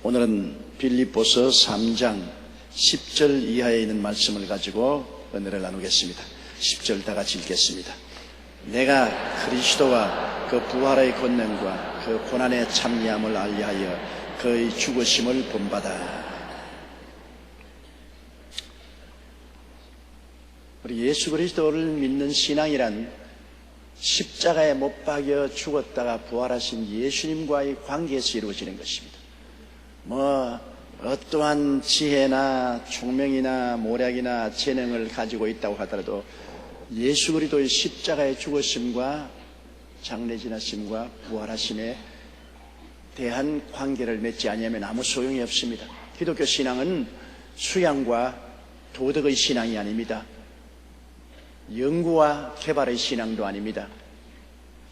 오늘은 빌립보서 3장 10절 이하에 있는 말씀을 가지고 은혜를 나누겠습니다. 10절 다 같이 읽겠습니다. 내가 그리스도와 그 부활의 권능과 그 고난의 참여함을 알리하여 그의 죽으심을 본받아. 우리 예수 그리스도를 믿는 신앙이란 십자가에 못 박여 죽었다가 부활하신 예수님과의 관계에서 이루어지는 것입니다. 어떠한 지혜나 총명이나 모략이나 재능을 가지고 있다고 하더라도 예수 그리스도의 십자가의 죽으심과 장래 지나심과 부활하심에 대한 관계를 맺지 않으면 아무 소용이 없습니다. 기독교 신앙은 수양과 도덕의 신앙이 아닙니다. 연구와 개발의 신앙도 아닙니다.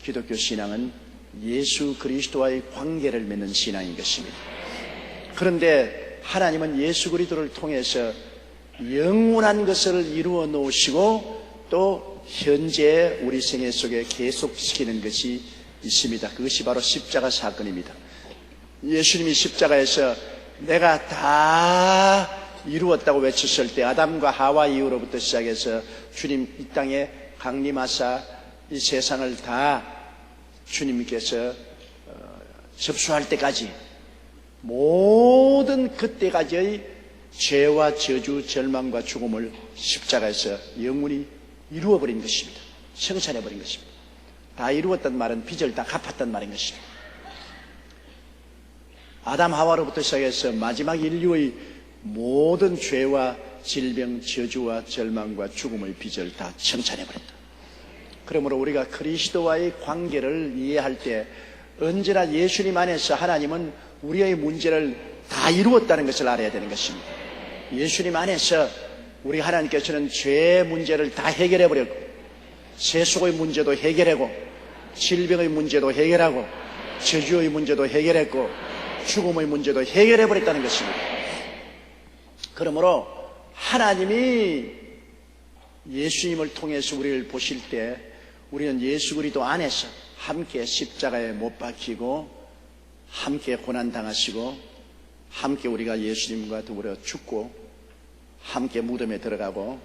기독교 신앙은 예수 그리스도와의 관계를 맺는 신앙인 것입니다. 그런데 하나님은 예수 그리스도를 통해서 영원한 것을 이루어 놓으시고 또 현재 우리 생애 속에 계속시키는 것이 있습니다. 그것이 바로 십자가 사건입니다. 예수님이 십자가에서 내가 다 이루었다고 외쳤을 때 아담과 하와 이후로부터 시작해서 주님 이 땅에 강림하사 이 세상을 다 주님께서 접수할 때까지 모든 그때까지의 죄와 저주, 절망과 죽음을 십자가에서 영원히 이루어버린 것입니다. 성찬해버린 것입니다. 다 이루었단 말은 빚을 다 갚았단 말인 것입니다. 아담 하와로부터 시작해서 마지막 인류의 모든 죄와 질병, 저주와 절망과 죽음의 빚을 다 청산해버렸다. 그러므로 우리가 그리스도와의 관계를 이해할 때 언제나 예수님 안에서 하나님은 우리의 문제를 다 이루었다는 것을 알아야 되는 것입니다. 예수님 안에서 우리 하나님께서는 죄의 문제를 다 해결해버렸고 세속의 문제도 해결하고 질병의 문제도 해결하고 저주의 문제도 해결했고 죽음의 문제도 해결해버렸다는 것입니다. 그러므로 하나님이 예수님을 통해서 우리를 보실 때 우리는 예수 그리스도 안에서 함께 십자가에 못 박히고 함께 고난당하시고 함께 우리가 예수님과 더불어 죽고 함께 무덤에 들어가고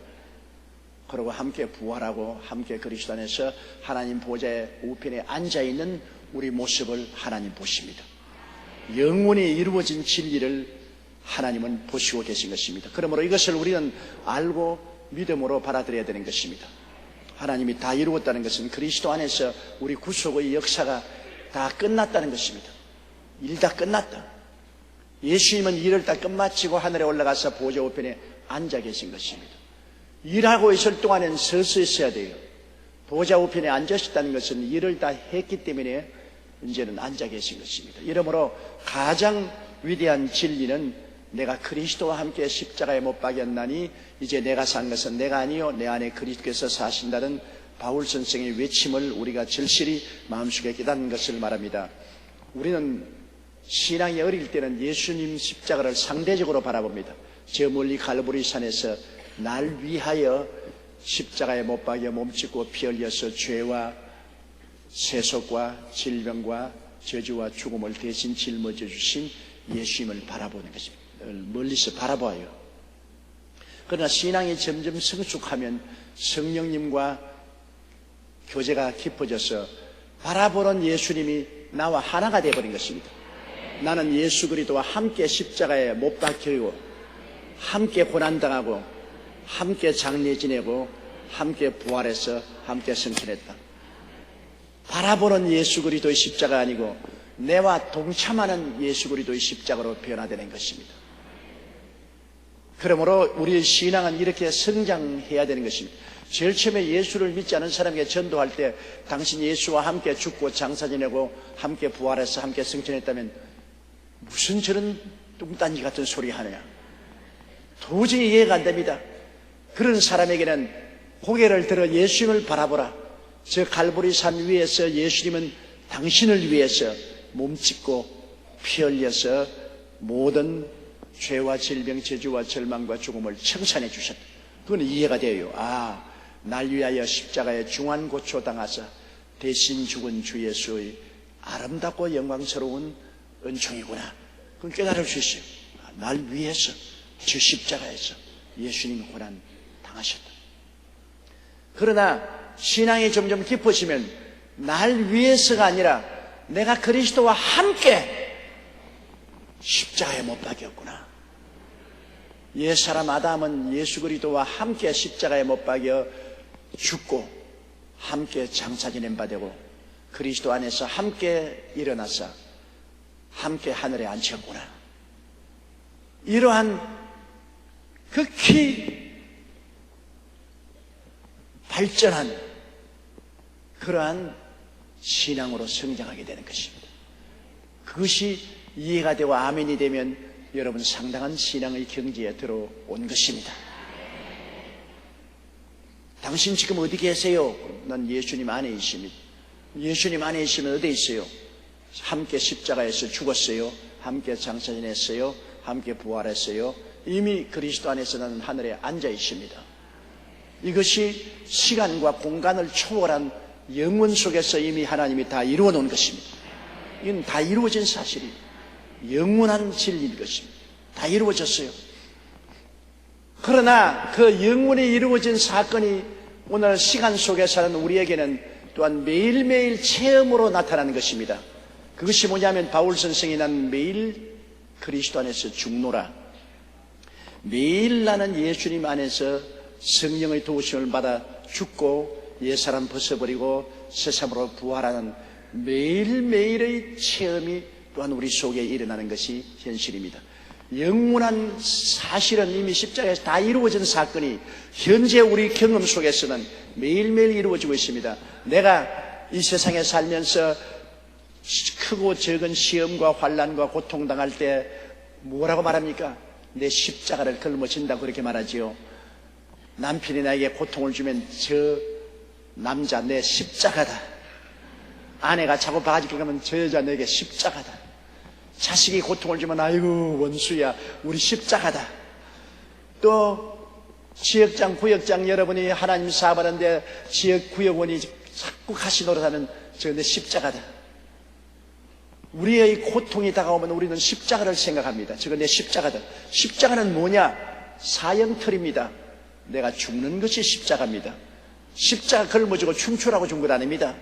그리고 함께 부활하고 함께 그리스도 안에서 하나님 보좌의 우편에 앉아있는 우리 모습을 하나님 보십니다. 영원히 이루어진 진리를 하나님은 보시고 계신 것입니다. 그러므로 이것을 우리는 알고 믿음으로 받아들여야 되는 것입니다. 하나님이 다 이루었다는 것은 그리스도 안에서 우리 구속의 역사가 다 끝났다는 것입니다. 일 다 끝났다. 예수님은 일을 다 끝마치고 하늘에 올라가서 보좌 우편에 앉아 계신 것입니다. 일하고 있을 동안엔 서서 있어야 돼요. 보좌 우편에 앉으셨다는 것은 일을 다 했기 때문에 이제는 앉아 계신 것입니다. 이러므로 가장 위대한 진리는 내가 그리스도와 함께 십자가에 못 박였나니 이제 내가 산 것은 내가 아니요 내 안에 그리스도께서 사신다는 바울 선생의 외침을 우리가 절실히 마음속에 깨닫는 것을 말합니다. 우리는 신앙이 어릴 때는 예수님 십자가를 상대적으로 바라봅니다. 저 멀리 갈보리 산에서 날 위하여 십자가에 못 박여 몸짓고 피 흘려서 죄와 세속과 질병과 저주와 죽음을 대신 짊어져 주신 예수님을 바라보는 것입니다. 멀리서 바라봐요. 그러나 신앙이 점점 성숙하면 성령님과 교제가 깊어져서 바라보는 예수님이 나와 하나가 되어버린 것입니다. 나는 예수 그리스도와 함께 십자가에 못 박히고 함께 고난당하고 함께 장례 지내고 함께 부활해서 함께 승천했다. 바라보는 예수 그리스도의 십자가 아니고 내와 동참하는 예수 그리스도의 십자가로 변화되는 것입니다. 그러므로 우리의 신앙은 이렇게 성장해야 되는 것입니다. 제일 처음에 예수를 믿지 않은 사람에게 전도할 때 당신 예수와 함께 죽고 장사 지내고 함께 부활해서 함께 승천했다면 무슨 저런 뚱딴지 같은 소리 하느냐, 도저히 이해가 안 됩니다. 그런 사람에게는 고개를 들어 예수님을 바라보라. 저 갈보리 산 위에서 예수님은 당신을 위해서 몸짓고 피 흘려서 모든 죄와 질병, 저주와 절망과 죽음을 청산해 주셨다. 그건 이해가 돼요. 날 위하여 십자가에 중환고초 당하사 대신 죽은 주 예수의 아름답고 영광스러운 은총이구나. 그걸 깨달을 수 있어요. 날 위해서 저 십자가에서 예수님이 고난 당하셨다. 그러나 신앙이 점점 깊어지면 날 위해서가 아니라 내가 그리스도와 함께 십자가에 못 박였구나. 옛사람 아담은 예수 그리스도와 함께 십자가에 못 박여 죽고 함께 장사 지낸 바 되고 그리스도 안에서 함께 일어나서 함께 하늘에 앉혔구나. 이러한 극히 발전한 그러한 신앙으로 성장하게 되는 것입니다. 그것이 이해가 되고 아멘이 되면 여러분 상당한 신앙의 경지에 들어온 것입니다. 당신 지금 어디 계세요? 난 예수님 안에 있습니다. 예수님 안에 있으면 어디 있어요? 함께 십자가에서 죽었어요. 함께 장사 지냈어요. 함께 부활했어요. 이미 그리스도 안에서 나는 하늘에 앉아 있습니다. 이것이 시간과 공간을 초월한 영원 속에서 이미 하나님이 다 이루어 놓은 것입니다. 이건 다 이루어진 사실이에요. 영원한 진리인 것입니다. 다 이루어졌어요. 그러나 그 영원히 이루어진 사건이 오늘 시간 속에 사는 우리에게는 또한 매일매일 체험으로 나타나는 것입니다. 그것이 뭐냐면 바울 선생이 난 매일 그리스도 안에서 죽노라. 매일 나는 예수님 안에서 성령의 도우심을 받아 죽고 옛사람 벗어버리고 새삼으로 부활하는 매일매일의 체험이 또한 우리 속에 일어나는 것이 현실입니다. 영원한 사실은 이미 십자가에서 다 이루어진 사건이 현재 우리 경험 속에서는 매일매일 이루어지고 있습니다. 내가 이 세상에 살면서 크고 적은 시험과 환난과 고통당할 때 뭐라고 말합니까? 내 십자가를 걸머진다고 그렇게 말하지요. 남편이 나에게 고통을 주면 저 남자 내 십자가다. 아내가 자꾸 바지 긁으면 저 여자 내게 십자가다. 자식이 고통을 주면 아이고 원수야 우리 십자가다. 또 지역장 구역장 여러분이 하나님 사업하는데 지역 구역원이 자꾸 가시 노릇하면 저 내 십자가다. 우리의 고통이 다가오면 우리는 십자가를 생각합니다. 저거 내 십자가다. 십자가는 뭐냐? 사형틀입니다. 내가 죽는 것이 십자가입니다. 십자가 걸머지고 춤추라고 준 것 아닙니다.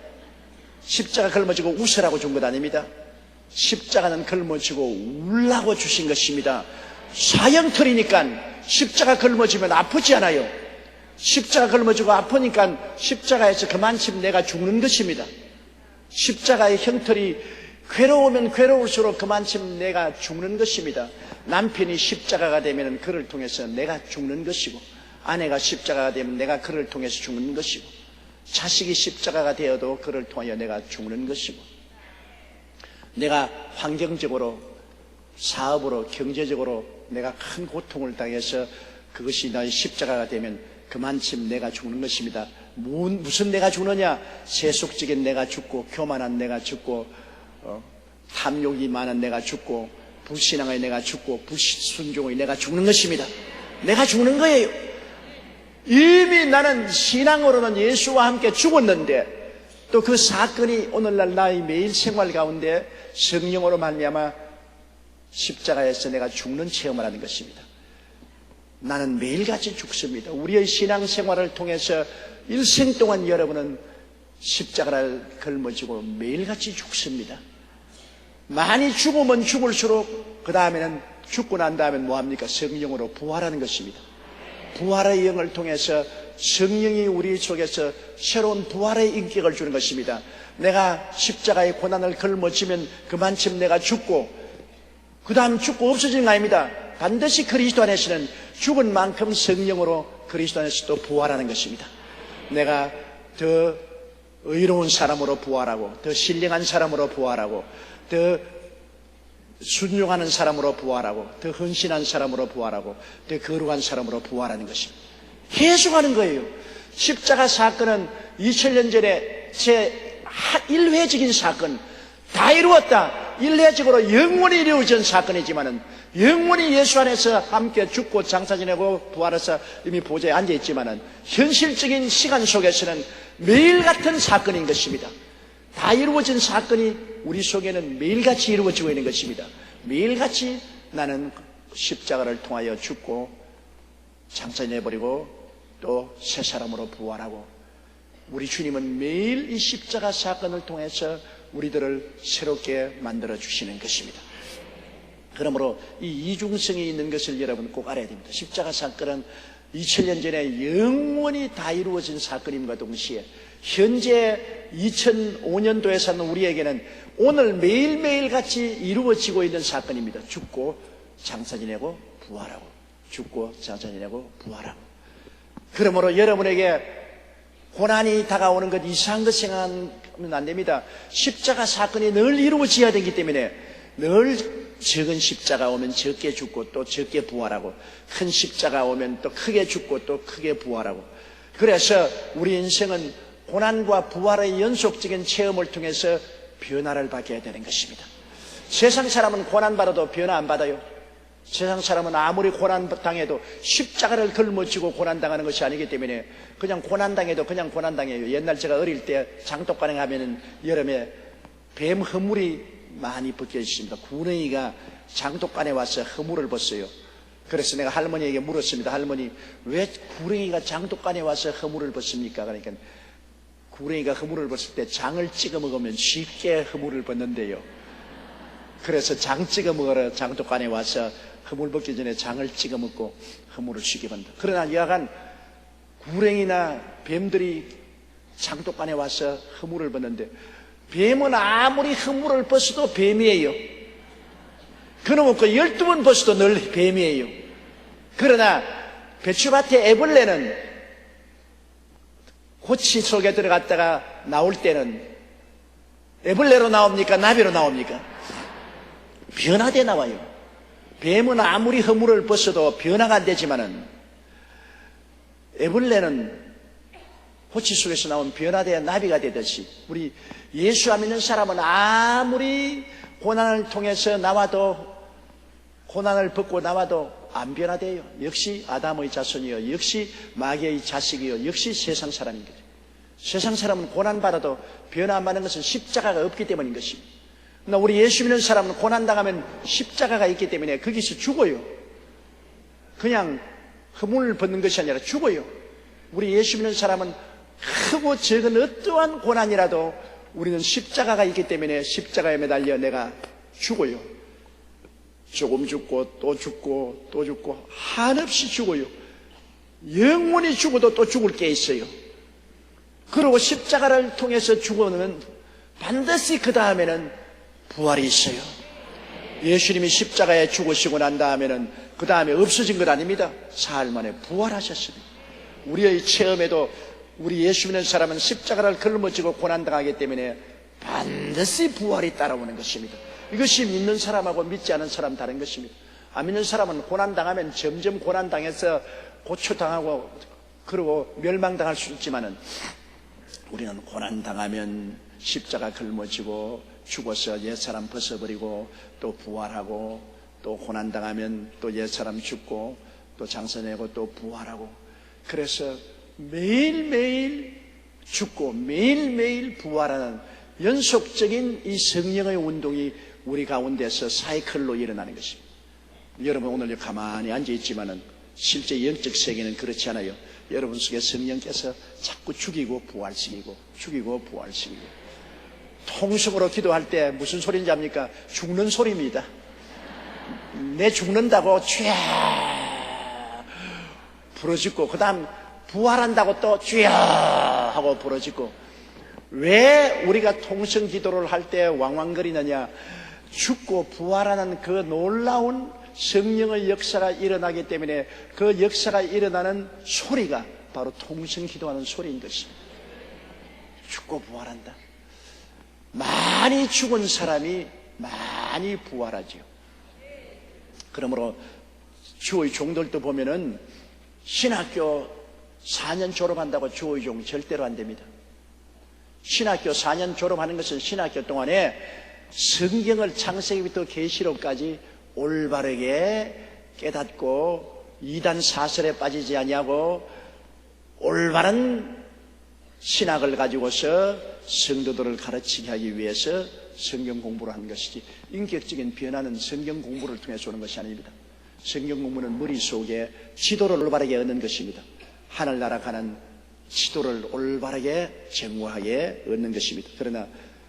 십자가 걸머지고 웃으라고 준 것 아닙니다. 십자가는 걸머지고 울라고 주신 것입니다. 사형틀이니까 십자가 걸머지면 아프지 않아요. 십자가 걸머지고 아프니까 십자가에서 그만큼 내가 죽는 것입니다. 십자가의 형틀이 괴로우면 괴로울수록 그만큼 내가 죽는 것입니다. 남편이 십자가가 되면 그를 통해서 내가 죽는 것이고, 아내가 십자가가 되면 내가 그를 통해서 죽는 것이고, 자식이 십자가가 되어도 그를 통하여 내가 죽는 것이고, 내가 환경적으로, 사업으로, 경제적으로 내가 큰 고통을 당해서 그것이 나의 십자가가 되면 그만큼 내가 죽는 것입니다. 무슨 내가 죽느냐? 세속적인 내가 죽고, 교만한 내가 죽고, 탐욕이 많은 내가 죽고, 불신앙의 내가 죽고, 불순종의 내가 죽는 것입니다. 내가 죽는 거예요. 이미 나는 신앙으로는 예수와 함께 죽었는데, 또 그 사건이 오늘날 나의 매일 생활 가운데 성령으로 말미암아 십자가에서 내가 죽는 체험을 하는 것입니다. 나는 매일같이 죽습니다. 우리의 신앙생활을 통해서 일생 동안 여러분은 십자가를 걸머지고 매일같이 죽습니다. 많이 죽으면 죽을수록 그 다음에는 죽고 난 다음엔 뭐합니까? 성령으로 부활하는 것입니다. 부활의 영을 통해서 성령이 우리 속에서 새로운 부활의 인격을 주는 것입니다. 내가 십자가의 고난을 걸머지면 그만큼 내가 죽고, 그 다음 죽고 없어지는 거 아닙니다. 반드시 그리스도 안에서는 죽은 만큼 성령으로 그리스도 안에서 또 부활하는 것입니다. 내가 더 의로운 사람으로 부활하고, 더 신령한 사람으로 부활하고, 더 순종하는 사람으로 부활하고, 더 헌신한 사람으로 부활하고, 더 거룩한 사람으로 부활하는 것입니다. 계속하는 거예요. 십자가 사건은 2000년 전에 제 1회적인 사건, 다 이루었다. 일회적으로 영원히 이루어진 사건이지만은, 영원히 예수 안에서 함께 죽고 장사 지내고 부활해서 이미 보좌에 앉아 있지만은, 현실적인 시간 속에서는 매일 같은 사건인 것입니다. 다 이루어진 사건이 우리 속에는 매일같이 이루어지고 있는 것입니다. 매일같이 나는 십자가를 통하여 죽고 장사내버리고 또 새 사람으로 부활하고, 우리 주님은 매일 이 십자가 사건을 통해서 우리들을 새롭게 만들어 주시는 것입니다. 그러므로 이 이중성이 있는 것을 여러분 꼭 알아야 됩니다. 십자가 사건은 2000년 전에 영원히 다 이루어진 사건임과 동시에 현재 2005년도에 사는 우리에게는 오늘 매일매일 같이 이루어지고 있는 사건입니다. 죽고 장사 지내고 부활하고, 죽고 장사 지내고 부활하고. 그러므로 여러분에게 고난이 다가오는 것, 이상한 것 생각하면 안 됩니다. 십자가 사건이 늘 이루어져야 되기 때문에 늘 적은 십자가 오면 적게 죽고 또 적게 부활하고, 큰 십자가 오면 또 크게 죽고 또 크게 부활하고. 그래서 우리 인생은 고난과 부활의 연속적인 체험을 통해서 변화를 받게 되는 것입니다. 세상 사람은 고난받아도 변화 안 받아요. 세상 사람은 아무리 고난당해도 십자가를 걸머쥐고 고난당하는 것이 아니기 때문에 그냥 고난당해도 그냥 고난당해요. 옛날 제가 어릴 때 장독간에 가면은 여름에 뱀 허물이 많이 벗겨 있습니다. 구렁이가 장독간에 와서 허물을 벗어요. 그래서 내가 할머니에게 물었습니다. 할머니, 왜 구렁이가 장독간에 와서 허물을 벗습니까? 그러니까 구렁이가 허물을 벗을 때 장을 찍어 먹으면 쉽게 허물을 벗는데요. 그래서 장 찍어 먹으러 장독간에 와서 허물 벗기 전에 장을 찍어 먹고 허물을 쉽게 벗는다. 그러나 여하간 구렁이나 뱀들이 장독간에 와서 허물을 벗는데, 뱀은 아무리 허물을 벗어도 뱀이에요. 그놈은 그 12번 벗어도 늘 뱀이에요. 그러나 배추밭에 애벌레는 고치 속에 들어갔다가 나올 때는 애벌레로 나옵니까? 나비로 나옵니까? 변화돼 나와요. 뱀은 아무리 허물을 벗어도 변화가 안 되지만은 애벌레는 호치 속에서 나온 변화되어 나비가 되듯이, 우리 예수 안 믿는 사람은 아무리 고난을 통해서 나와도, 고난을 벗고 나와도 안 변화돼요. 역시 아담의 자손이요, 역시 마귀의 자식이요, 역시 세상 사람인 거죠. 세상 사람은 고난받아도 변화 안 받는 것은 십자가가 없기 때문인 것입니다. 그러나 우리 예수 믿는 사람은 고난당하면 십자가가 있기 때문에 거기서 죽어요. 그냥 허물을 벗는 것이 아니라 죽어요. 우리 예수 믿는 사람은 크고 적은 어떠한 고난이라도 우리는 십자가가 있기 때문에 십자가에 매달려 내가 죽어요. 조금 죽고 또 죽고 또 죽고 한없이 죽어요. 영원히 죽어도 또 죽을 게 있어요. 그리고 십자가를 통해서 죽어오면 반드시 그 다음에는 부활이 있어요. 예수님이 십자가에 죽으시고 난 다음에는 그 다음에 없어진 것 아닙니다. 사흘 만에 부활하셨습니다. 우리의 체험에도 우리 예수 믿는 사람은 십자가를 걸머쥐고 고난당하기 때문에 반드시 부활이 따라오는 것입니다. 이것이 믿는 사람하고 믿지 않은 사람 다른 것입니다. 안 믿는 사람은 고난당하면 점점 고난당해서 고초당하고 그리고 멸망당할 수 있지만은, 우리는 고난당하면 십자가 걸머쥐고 죽어서 옛사람 벗어버리고 또 부활하고, 또 고난당하면 또 옛사람 죽고 또 장사내고 또 부활하고, 그래서 매일매일 죽고 매일매일 부활하는 연속적인 이 성령의 운동이 우리 가운데서 사이클로 일어나는 것입니다. 여러분 오늘 가만히 앉아있지만은 실제 영적 세계는 그렇지 않아요. 여러분 속에 성령께서 자꾸 죽이고 부활시키고 죽이고 부활시키고, 통성으로 기도할 때 무슨 소리인지 압니까? 죽는 소리입니다. 내 죽는다고 쥐야 부러지고, 그 다음 부활한다고 또 쥐야 하고 부러지고. 왜 우리가 통성 기도를 할 때 왕왕거리느냐? 죽고 부활하는 그 놀라운 성령의 역사가 일어나기 때문에 그 역사가 일어나는 소리가 바로 통성 기도하는 소리인 것입니다. 죽고 부활한다. 많이 죽은 사람이 많이 부활하지요. 그러므로 주의 종들도 보면은 신학교 4년 졸업한다고 주의 종 절대로 안 됩니다. 신학교 4년 졸업하는 것은 신학교 동안에 성경을 창세기부터 계시록까지 올바르게 깨닫고 이단 사설에 빠지지 아니하고 올바른 신학을 가지고서 성도들을 가르치게 하기 위해서 성경 공부를 하는 것이지, 인격적인 변화는 성경 공부를 통해서 오는 것이 아닙니다. 성경 공부는 머릿속에 지도를 올바르게 얻는 것입니다. 하늘나라 가는 지도를 올바르게 정확하게 얻는 것입니다. 그러나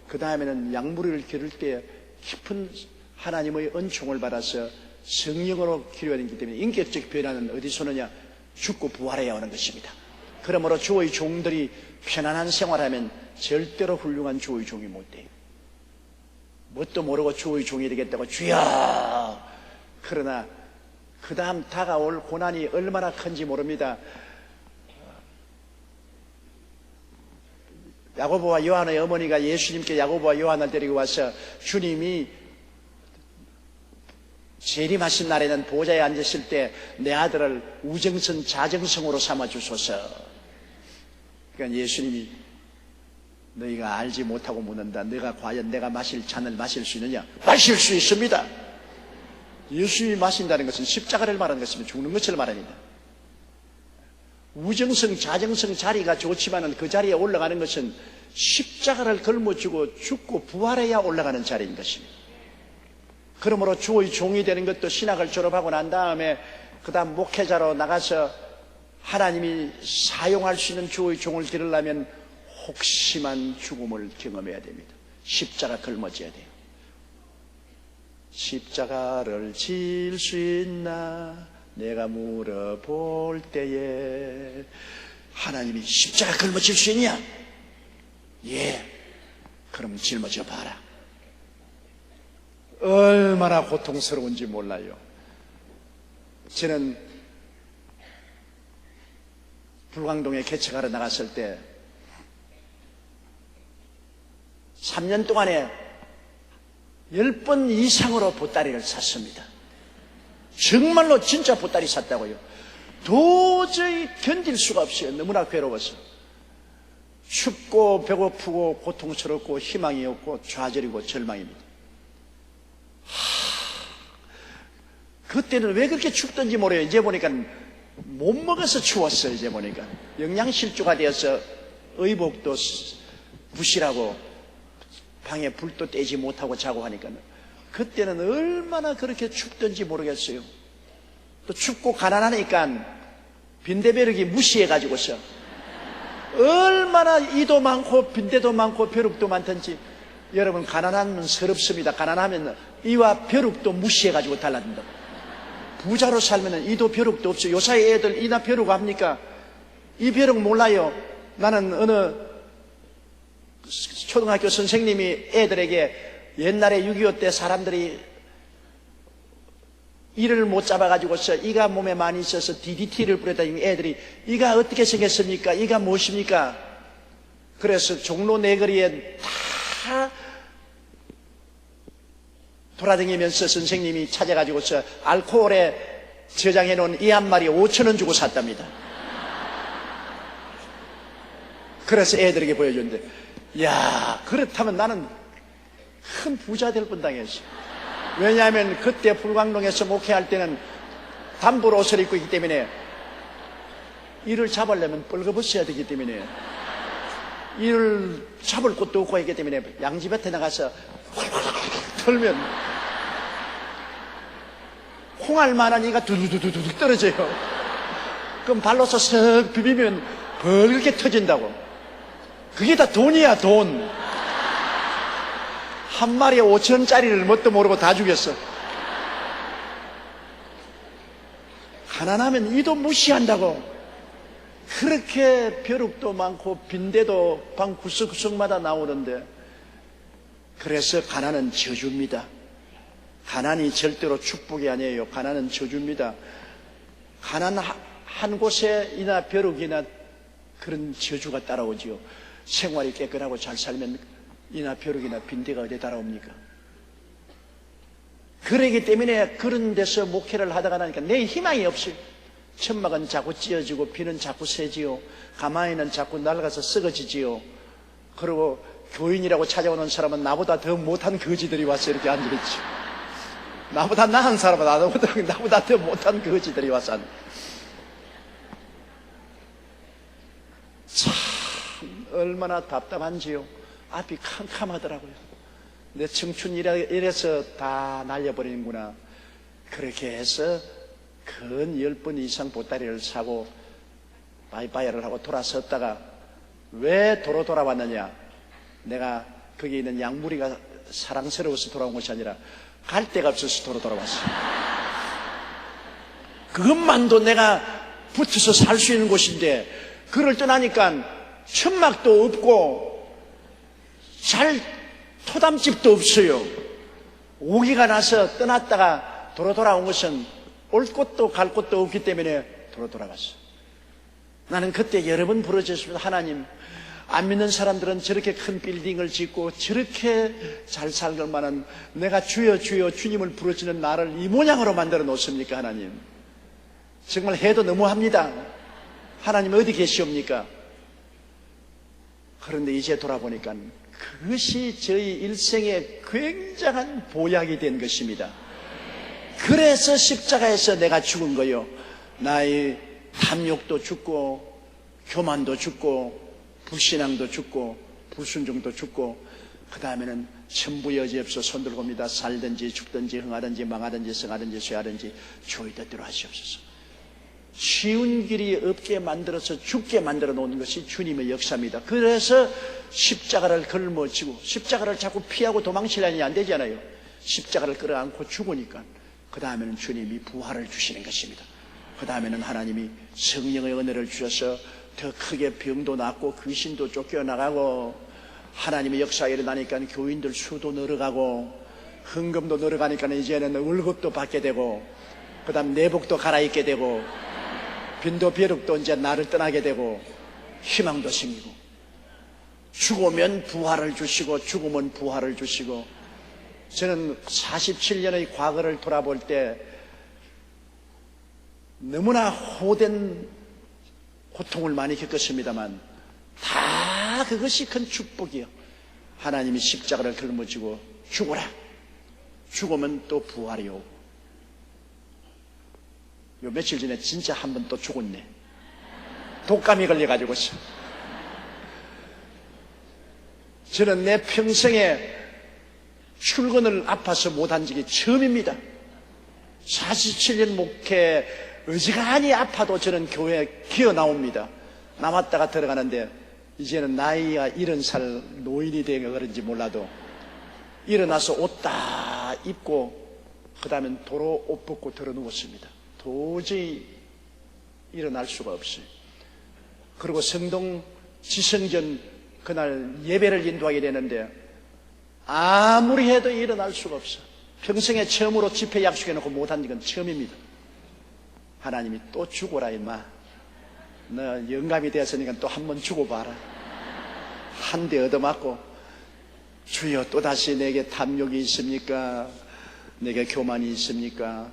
그 다음에는 양무리를 기를 때 깊은 하나님의 은총을 받아서 성령으로 기르어야 되기 때문에 인격적 변화는 어디서 오느냐? 죽고 부활해야 오는 것입니다. 그러므로 주의 종들이 편안한 생활하면 절대로 훌륭한 주의 종이 못 돼요. 뭣도 모르고 주의 종이 되겠다고 주여! 그러나 그 다음 다가올 고난이 얼마나 큰지 모릅니다. 야고보와 요한의 어머니가 예수님께 야고보와 요한을 데리고 와서 주님이 재림하신 날에는 보좌에 앉으실 때 내 아들을 우정성 자정성으로 삼아주소서. 그러니까 예수님이 너희가 알지 못하고 묻는다. 너가 과연 내가 마실 잔을 마실 수 있느냐? 마실 수 있습니다. 예수님이 마신다는 것은 십자가를 말하는 것이면 죽는 것을 말합니다. 우정성 자정성 자리가 좋지만은 그 자리에 올라가는 것은 십자가를 걸머쥐고 죽고 부활해야 올라가는 자리인 것입니다. 그러므로 주의 종이 되는 것도 신학을 졸업하고 난 다음에 그 다음 목회자로 나가서 하나님이 사용할 수 있는 주의 종을 기르려면 혹심한 죽음을 경험해야 됩니다. 십자가 걸머져야 돼요. 십자가를 질 수 있나 내가 물어볼 때에 하나님이 십자가 걸머질 수 있냐? 예. 그럼 짊어져 봐라. 얼마나 고통스러운지 몰라요. 저는 불광동에 개척하러 나갔을 때 3년 동안에 10번 이상으로 보따리를 샀습니다. 정말로 진짜 보따리 샀다고요. 도저히 견딜 수가 없어요. 너무나 괴로워서. 춥고 배고프고 고통스럽고 희망이 없고 좌절이고 절망입니다. 그때는 왜 그렇게 춥던지 모르겠어요. 이제 보니까 못 먹어서 추웠어요. 이제 보니까 영양실조가 되어서 의복도 부실하고 방에 불도 떼지 못하고 자고 하니까 그때는 얼마나 그렇게 춥던지 모르겠어요. 또 춥고 가난하니까 빈대벼룩이 무시해가지고서 얼마나 이도 많고 빈대도 많고 벼룩도 많던지. 여러분, 가난하면 서럽습니다. 가난하면 이와 벼룩도 무시해가지고 달라진다고. 부자로 살면 이도 벼룩도 없어요. 요사이 애들 이나 벼룩 합니까? 이 벼룩 몰라요. 나는 어느 초등학교 선생님이 애들에게 옛날에 6.25 때 사람들이 이를 못 잡아가지고서 이가 몸에 많이 있어서 DDT를 뿌렸다니 애들이 이가 어떻게 생겼습니까? 이가 무엇입니까? 그래서 종로 내거리에 다 돌아다니면서 선생님이 찾아가지고서 알코올에 저장해 놓은 이 한 마리 5,000원 주고 샀답니다. 그래서 애들에게 보여줬는데, 야, 그렇다면 나는 큰 부자 될 뻔당했어. 왜냐하면 그때 불광동에서 목회할 때는 단불 옷을 입고 있기 때문에 이를 잡으려면 뻘거벗어야 되기 때문에 이를 잡을 곳도 없고 있기 때문에 양지밭에 나가서 털면 콩알만한 이가 두두두두둑 떨어져요. 그럼 발로서 쓱 비비면 벌겋게 터진다고. 그게 다 돈이야, 돈. 한 마리에 5,000원짜리를 뭣도 모르고 다 죽였어. 가난하면 이도 무시한다고. 그렇게 벼룩도 많고 빈대도 방 구석구석마다 나오는데, 그래서 가난은 저주입니다. 가난이 절대로 축복이 아니에요. 가난은 저주입니다. 가난 한 곳에 이나 벼룩이나 그런 저주가 따라오지요. 생활이 깨끗하고 잘 살면 이나 벼룩이나 빈대가 어디에 따라옵니까? 그러기 때문에 그런 데서 목회를 하다가 나니까 내 희망이 없어요. 천막은 자꾸 찢어지고 비는 자꾸 새지요. 가마에는 자꾸 낡아서 썩어지지요. 그리고 교인이라고 찾아오는 사람은 나보다 더 못한 거지들이 와서 이렇게 앉아있지. 나보다 나은 사람은 나보다 더 못한 거지들이 와서 앉아. 참 얼마나 답답한지요. 앞이 캄캄하더라고요. 내 청춘 이래서 다 날려버리는구나. 그렇게 해서 근 10번 이상 보따리를 사고 바이바이를 하고 돌아섰다가 왜 도로 돌아왔느냐? 내가 거기 있는 양무리가 사랑스러워서 돌아온 것이 아니라 갈 데가 없어서 도로 돌아왔어. 그것만도 내가 붙어서 살 수 있는 곳인데 그를 떠나니까 천막도 없고 잘 토담집도 없어요. 오기가 나서 떠났다가 도로 돌아온 것은 올 곳도 갈 곳도 없기 때문에 도로 돌아갔어. 나는 그때 여러 번 부르짖었습니다. 하나님, 안 믿는 사람들은 저렇게 큰 빌딩을 짓고 저렇게 잘 살걸 만한 내가 주여 주여 주님을 부르짖는 나를 이 모양으로 만들어 놓습니까? 하나님, 정말 해도 너무합니다. 하나님 어디 계시옵니까? 그런데 이제 돌아보니까 그것이 저희 일생의 굉장한 보약이 된 것입니다. 그래서 십자가에서 내가 죽은 거요. 나의 탐욕도 죽고 교만도 죽고 불신앙도 죽고 불순종도 죽고 그 다음에는 천부 여지없어 손들고 옵니다. 살든지 죽든지 흥하든지 망하든지 성하든지 쇠하든지 주의 뜻대로 하시옵소서. 쉬운 길이 없게 만들어서 죽게 만들어 놓은 것이 주님의 역사입니다. 그래서 십자가를 걸머쥐고 십자가를 자꾸 피하고 도망치려니 안 되잖아요. 십자가를 끌어안고 죽으니까 그 다음에는 주님이 부활을 주시는 것입니다. 그 다음에는 하나님이 성령의 은혜를 주셔서 더 크게 병도 낫고 귀신도 쫓겨나가고 하나님의 역사가 일어나니까 교인들 수도 늘어가고 헌금도 늘어가니까 이제는 월급도 받게 되고 그 다음 내복도 갈아입게 되고 빈도 벼룩도 이제 나를 떠나게 되고 희망도 생기고 죽으면 부활을 주시고 죽으면 부활을 주시고 저는 47년의 과거를 돌아볼 때 너무나 호된 고통을 많이 겪었습니다만 다 그것이 큰 축복이요. 하나님이 십자가를 걸머쥐고 죽어라. 죽으면 또 부활이 오고. 요 며칠 전에 진짜 한 번 또 죽었네. 독감이 걸려가지고서. 저는 내 평생에 출근을 아파서 못한 적이 처음입니다. 47년 목회 어지간히 아파도 저는 교회에 기어 나옵니다. 남았다가 들어가는데 이제는 나이가 70살 노인이 되어 그런지 몰라도 일어나서 옷 다 입고 그 다음엔 도로 옷 벗고 들어 누웠습니다. 도저히 일어날 수가 없어요. 그리고 성동 지성전 그날 예배를 인도하게 되는데 아무리 해도 일어날 수가 없어. 평생에 처음으로 집회 약속해놓고 못한 적은 처음입니다. 하나님이 또 죽어라 임마. 너 영감이 되었으니까 또 한 번 죽어봐라. 한 대 얻어맞고 주여 또다시 내게 탐욕이 있습니까? 내게 교만이 있습니까?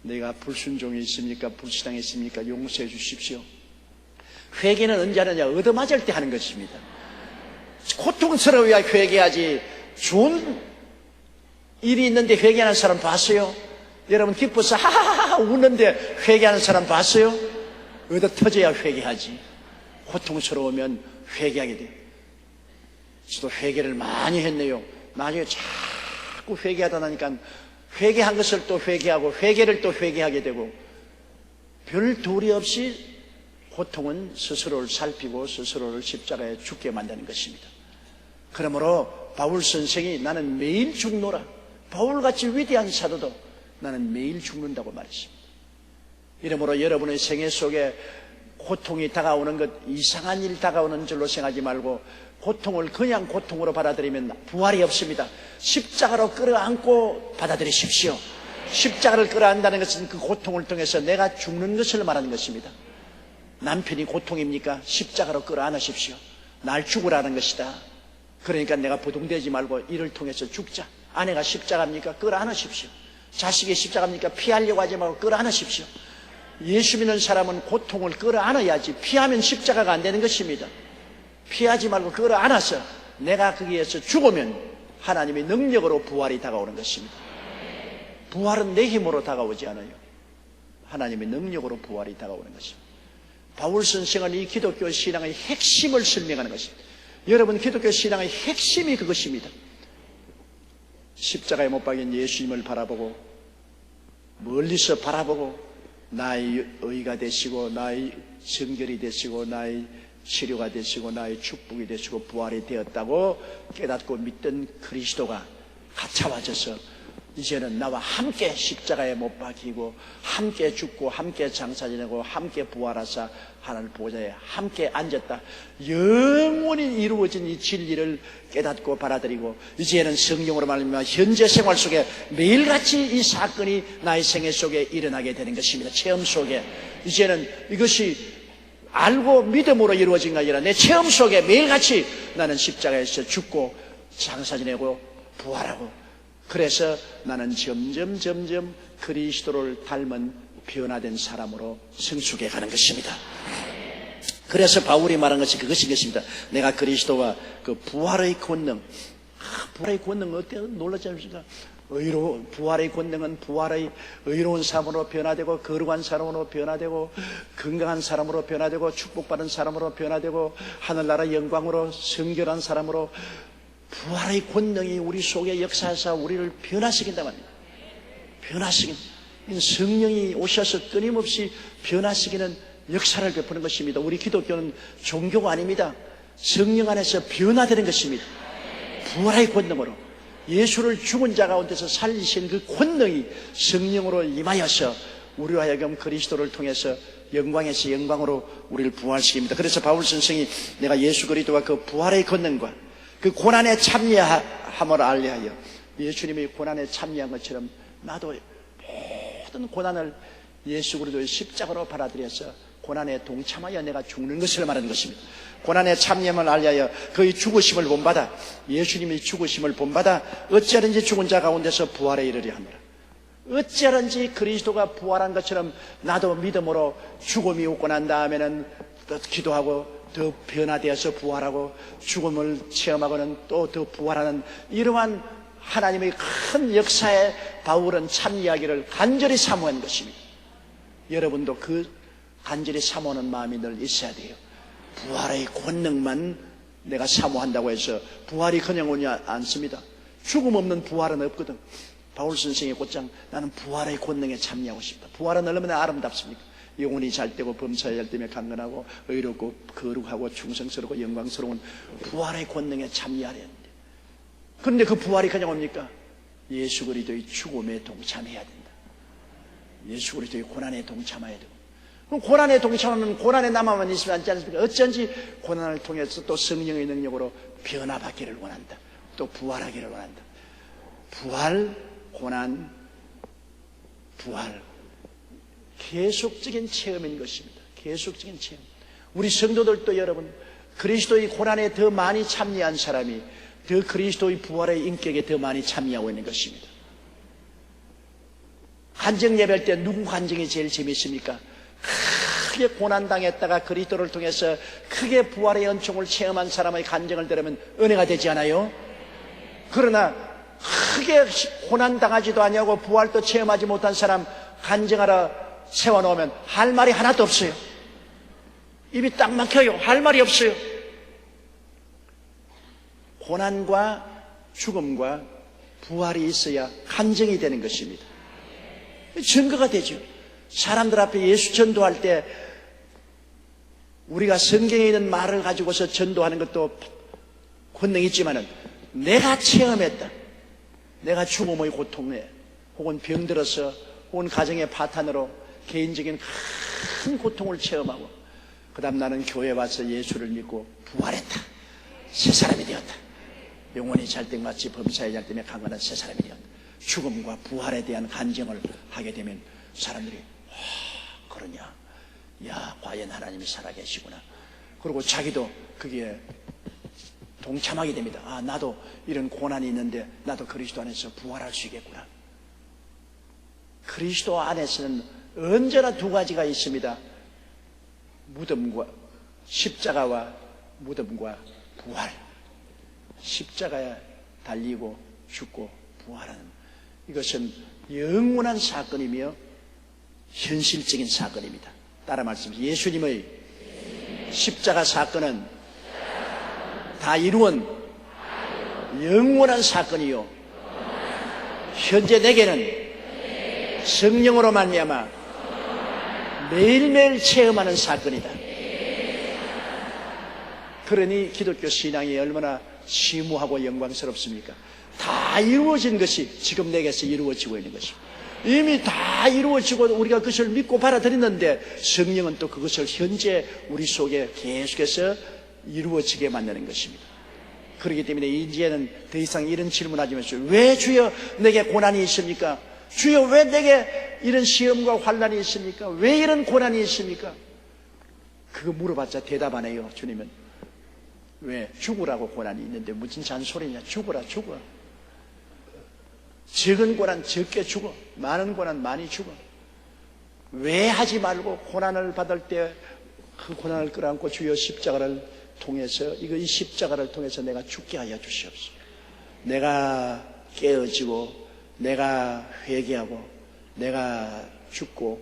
내가 불순종이 있습니까? 불신앙이 있습니까? 용서해 주십시오. 회개는 언제 하느냐? 얻어맞을 때 하는 것입니다. 고통스러워야 회개하지. 좋은 일이 있는데 회개하는 사람 봤어요? 여러분 기뻐서 하하하 우는데 회개하는 사람 봤어요? 얻어 터져야 회개하지. 고통스러우면 회개하게 돼요. 저도 회개를 많이 했네요. 나중에 자꾸 회개하다 나니까 회개한 것을 또 회개하고 회개를 또 회개하게 되고 별 도리 없이 고통은 스스로를 살피고 스스로를 십자가에 죽게 만드는 것입니다. 그러므로 바울 선생이 나는 매일 죽노라. 바울같이 위대한 사도도 나는 매일 죽는다고 말했습니다. 이러므로 여러분의 생애 속에 고통이 다가오는 것, 이상한 일 다가오는 줄로 생각하지 말고 고통을 그냥 고통으로 받아들이면 부활이 없습니다. 십자가로 끌어안고 받아들이십시오. 십자가를 끌어안다는 것은 그 고통을 통해서 내가 죽는 것을 말하는 것입니다. 남편이 고통입니까? 십자가로 끌어안으십시오. 날 죽으라는 것이다. 그러니까 내가 부둥대지 말고 이를 통해서 죽자. 아내가 십자가입니까? 끌어안으십시오. 자식이 십자가입니까? 피하려고 하지 말고 끌어안으십시오. 예수 믿는 사람은 고통을 끌어안아야지 피하면 십자가가 안 되는 것입니다. 피하지 말고 끌어안아서 내가 거기에서 죽으면 하나님의 능력으로 부활이 다가오는 것입니다. 부활은 내 힘으로 다가오지 않아요. 하나님의 능력으로 부활이 다가오는 것입니다. 바울 선생은 이 기독교 신앙의 핵심을 설명하는 것입니다. 여러분 기독교 신앙의 핵심이 그것입니다. 십자가에 못 박인 예수님을 바라보고 멀리서 바라보고 나의 의가 되시고 나의 정결이 되시고 나의 치료가 되시고 나의 축복이 되시고 부활이 되었다고 깨닫고 믿던 그리스도가 가차와져서 이제는 나와 함께 십자가에 못 박히고 함께 죽고 함께 장사 지내고 함께 부활하사 하나님 보좌에 함께 앉았다. 영원히 이루어진 이 진리를 깨닫고 받아들이고 이제는 성령으로 말미암아 현재 생활 속에 매일같이 이 사건이 나의 생애 속에 일어나게 되는 것입니다. 체험 속에 이제는 이것이 알고 믿음으로 이루어진 게 아니라 내 체험 속에 매일같이 나는 십자가에서 죽고 장사 지내고 부활하고 그래서 나는 점점 그리스도를 닮은 변화된 사람으로 성숙해 가는 것입니다. 그래서 바울이 말한 것이 그것인 것입니다. 내가 그리스도와 그 부활의 권능, 부활의 권능 어때요? 놀랍지 않습니까? 부활의 권능은 부활의 의로운 사람으로 변화되고 거룩한 사람으로 변화되고 건강한 사람으로 변화되고 축복받은 사람으로 변화되고 하늘나라 영광으로 성결한 사람으로 부활의 권능이 우리 속에 역사해서 우리를 변화시킨단 말입니다. 변화시킨 성령이 오셔서 끊임없이 변화시키는 역사를 베푸는 것입니다. 우리 기독교는 종교가 아닙니다. 성령 안에서 변화되는 것입니다. 부활의 권능으로 예수를 죽은 자 가운데서 살리신 그 권능이 성령으로 임하여서 우리로 하여금 그리스도를 통해서 영광에서 영광으로 우리를 부활시킵니다. 그래서 바울 선생이 내가 예수 그리스도와 그 부활의 권능과 그 고난에 참여함을 알리하여 예수님이 고난에 참여한 것처럼 나도 모든 고난을 예수 그리스도의 십자가로 받아들여서 고난에 동참하여 내가 죽는 것을 말하는 것입니다. 고난에 참여함을 알리하여 그의 죽으심을 본받아 예수님이 죽으심을 본받아 어찌하든지 죽은 자 가운데서 부활에 이르려 합니다. 어찌하든지 그리스도가 부활한 것처럼 나도 믿음으로 죽음이 오고 난 다음에는 또 기도하고 더 변화되어서 부활하고 죽음을 체험하고는 또 더 부활하는 이러한 하나님의 큰 역사에 바울은 참여하기를 간절히 사모한 것입니다. 여러분도 그 간절히 사모하는 마음이 늘 있어야 돼요. 부활의 권능만 내가 사모한다고 해서 부활이 그냥 오지 않습니다. 죽음 없는 부활은 없거든. 바울 선생의 곧장 나는 부활의 권능에 참여하고 싶다. 부활은 얼마나 아름답습니까? 영혼이 잘 되고 범사에 잘 되며 강건하고 의롭고 거룩하고 충성스럽고 영광스러운 부활의 권능에 참여하려는데 그런데 그 부활이 그냥 옵니까? 예수 그리스도의 죽음에 동참해야 된다. 예수 그리스도의 고난에 동참해야 되고 그럼 고난에 동참하면 고난에 남아만 있으면 않지 않습니까? 어쩐지 고난을 통해서 또 성령의 능력으로 변화받기를 원한다. 또 부활하기를 원한다. 부활, 고난, 부활 계속적인 체험인 것입니다. 계속적인 체험. 우리 성도들도 여러분 그리스도의 고난에 더 많이 참여한 사람이 더 그리스도의 부활의 인격에 더 많이 참여하고 있는 것입니다. 간증 예배할 때 누구 간증이 제일 재미있습니까? 크게 고난당했다가 그리스도를 통해서 크게 부활의 은총을 체험한 사람의 간증을 들으면 은혜가 되지 않아요? 그러나 크게 고난당하지도 아니하고 부활도 체험하지 못한 사람 간증하러 세워놓으면 할 말이 하나도 없어요. 입이 딱 막혀요. 할 말이 없어요. 고난과 죽음과 부활이 있어야 간증이 되는 것입니다. 증거가 되죠. 사람들 앞에 예수 전도할 때 우리가 성경에 있는 말을 가지고서 전도하는 것도 권능이 있지만은 내가 체험했다. 내가 죽음의 고통에 혹은 병들어서 혹은 가정의 파탄으로 개인적인 큰 고통을 체험하고 그 다음 나는 교회에 와서 예수를 믿고 부활했다. 새 사람이 되었다. 영혼이 잘됨같이 범사에 잘됨에 강건한 새 사람이 되었다. 죽음과 부활에 대한 간증을 하게 되면 사람들이 그러냐? 야, 과연 하나님이 살아계시구나. 그리고 자기도 거기에 동참하게 됩니다. 아, 나도 이런 고난이 있는데 나도 그리스도 안에서 부활할 수 있겠구나. 그리스도 안에서는 언제나 두 가지가 있습니다. 무덤과 십자가와 무덤과 부활. 십자가에 달리고 죽고 부활하는 이것은 영원한 사건이며 현실적인 사건입니다. 따라 말씀드립니다. 예수님의 십자가 사건은 다 이루은 영원한 사건이요 현재 내게는 성령으로 말미암아 매일매일 체험하는 사건이다. 그러니 기독교 신앙이 얼마나 심오하고 영광스럽습니까? 다 이루어진 것이 지금 내게서 이루어지고 있는 것입니다. 이미 다 이루어지고 우리가 그것을 믿고 받아들였는데 성령은 또 그것을 현재 우리 속에 계속해서 이루어지게 만드는 것입니다. 그렇기 때문에 이제는 더 이상 이런 질문하지 마십시오. 왜 주여 내게 고난이 있습니까? 주여 왜 내게 이런 시험과 환난이 있습니까? 왜 이런 고난이 있습니까? 그거 물어봤자 대답 안 해요. 주님은 왜? 죽으라고 고난이 있는데 무슨 잔소리냐. 죽어라. 적은 고난 적게 죽어, 많은 고난 많이 죽어. 왜 하지 말고 고난을 받을 때 그 고난을 끌어안고 주여 십자가를 통해서 이 십자가를 통해서 내가 죽게 하여 주시옵소서. 내가 깨어지고 내가 회개하고 내가 죽고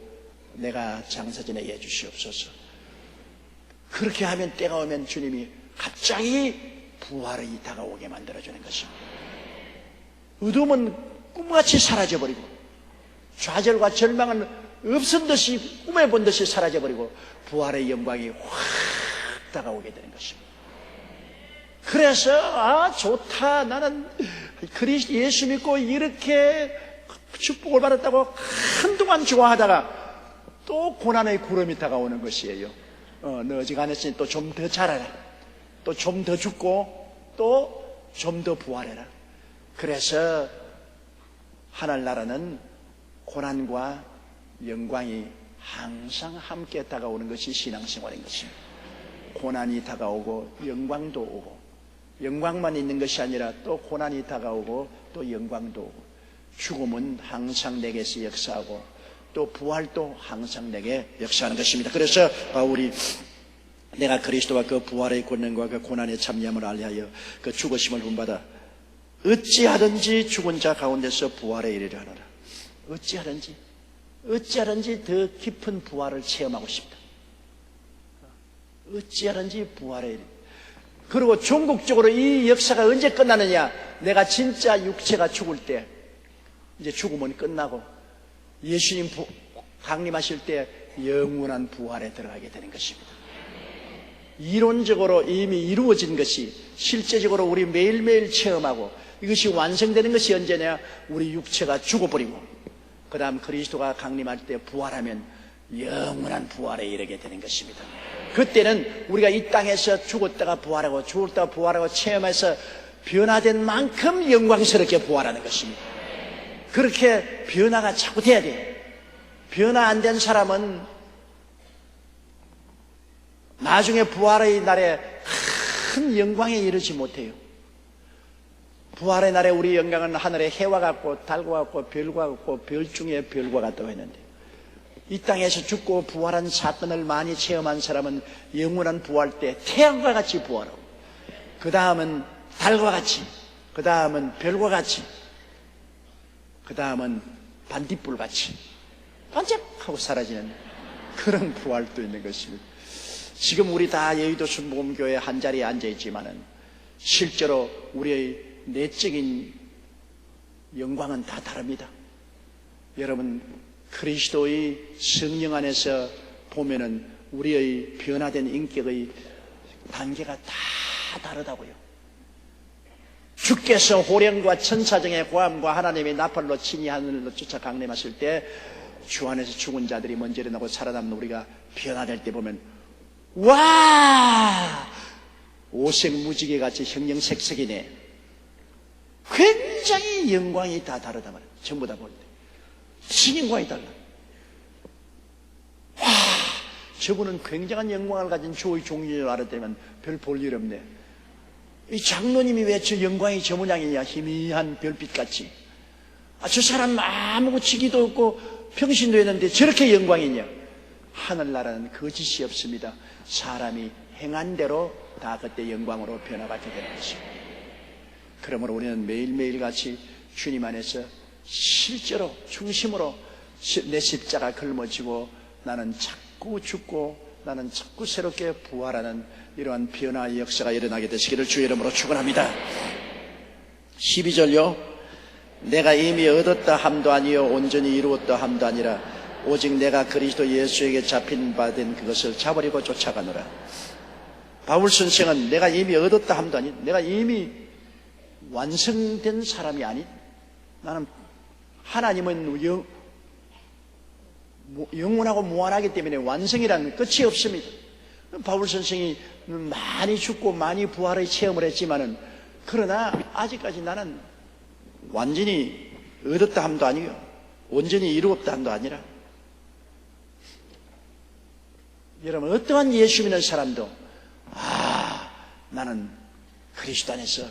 내가 장사지내게 해주시옵소서. 그렇게 하면 때가 오면 주님이 갑자기 부활이 다가오게 만들어주는 것입니다. 어둠은 꿈같이 사라져버리고 좌절과 절망은 없은 듯이 꿈에 본 듯이 사라져버리고 부활의 영광이 확 다가오게 되는 것입니다. 그래서 좋다, 나는 그리스도 예수 믿고 이렇게 축복을 받았다고 한동안 좋아하다가 또 고난의 구름이 다가오는 것이에요. 너 어지간했으니 또 좀 더 자라라, 또 좀 더 죽고 또 좀 더 부활해라. 그래서 하늘나라는 고난과 영광이 항상 함께 다가오는 것이 신앙생활인 것입니다. 고난이 다가오고 영광도 오고, 영광만 있는 것이 아니라 또 고난이 다가오고 또 영광도 오고, 죽음은 항상 내게서 역사하고 또 부활도 항상 내게 역사하는 것입니다. 그래서 내가 그리스도와 그 부활의 권능과 그 고난의 참여함을 알리하여 그 죽으심을 본받아 어찌하든지 죽은 자 가운데서 부활에 이르려 하노라. 어찌하든지 더 깊은 부활을 체험하고 싶다. 어찌하든지 부활에 이르려. 그리고 종국적으로 이 역사가 언제 끝나느냐? 내가 진짜 육체가 죽을 때, 이제 죽음은 끝나고 예수님 강림하실 때 영원한 부활에 들어가게 되는 것입니다. 이론적으로 이미 이루어진 것이 실제적으로 우리 매일매일 체험하고 이것이 완성되는 것이 언제냐? 우리 육체가 죽어버리고 그 다음 그리스도가 강림할 때 부활하면 영원한 부활에 이르게 되는 것입니다. 그때는 우리가 이 땅에서 죽었다가 부활하고 죽었다가 부활하고 체험해서 변화된 만큼 영광스럽게 부활하는 것입니다. 그렇게 변화가 자꾸 돼야 돼요. 변화 안 된 사람은 나중에 부활의 날에 큰 영광에 이르지 못해요. 부활의 날에 우리 영광은 하늘의 해와 같고 달과 같고 별과 같고 별 중에 별과 같다고 했는데, 이 땅에서 죽고 부활한 사건을 많이 체험한 사람은 영원한 부활 때 태양과 같이 부활하고, 그 다음은 달과 같이, 그 다음은 별과 같이, 그 다음은 반딧불 같이 반짝하고 사라지는 그런 부활도 있는 것입니다. 지금 우리 다 여의도 순복음교회 한자리에 앉아있지만은 실제로 우리의 내적인 영광은 다 다릅니다. 여러분, 그리스도의 성령 안에서 보면은 우리의 변화된 인격의 단계가 다 다르다고요. 주께서 호령과 천사정의 고함과 하나님의 나팔로 친히 하늘로 쫓아 강림하실 때 주 안에서 죽은 자들이 먼저 일어나고 살아남는 우리가 변화될 때 보면, 와! 오색무지개 같이 형형색색이네. 굉장히 영광이 다 다르다 말이에요. 전부 다 볼 때. 신영광이 달라. 와! 저분은 굉장한 영광을 가진 주의 종류인 줄 알았다면 별 볼 일 없네. 이 장로님이 왜 저 영광이 저 모양이냐? 희미한 별빛같이. 저 사람 아무 지기도 없고 평신도 했는데 저렇게 영광이냐? 하늘나라는 거짓이 없습니다. 사람이 행한 대로 다 그때 영광으로 변화받게 되는 것입니다. 그러므로 우리는 매일매일 같이 주님 안에서 실제로 중심으로 내 십자가 걸머지고 나는 자꾸 죽고 나는 자꾸 새롭게 부활하는 이러한 변화의 역사가 일어나게 되시기를 주의 이름으로 축원합니다. 12절요. 내가 이미 얻었다 함도 아니요 온전히 이루었다 함도 아니라 오직 내가 그리스도 예수에게 잡힌 바 된 그것을 잡으려고 쫓아가노라. 바울 선생은 내가 이미 얻었다 함도 아니, 내가 이미 완성된 사람이 아니, 나는 하나님은 영원하고 무한하기 때문에 완성이라는 끝이 없습니다. 바울 선생이 많이 죽고 많이 부활의 체험을 했지만은, 그러나 아직까지 나는 완전히 얻었다 함도 아니요 온전히 이루었다 함도 아니라. 여러분, 어떠한 예수 믿는 사람도 나는 그리스도 안에서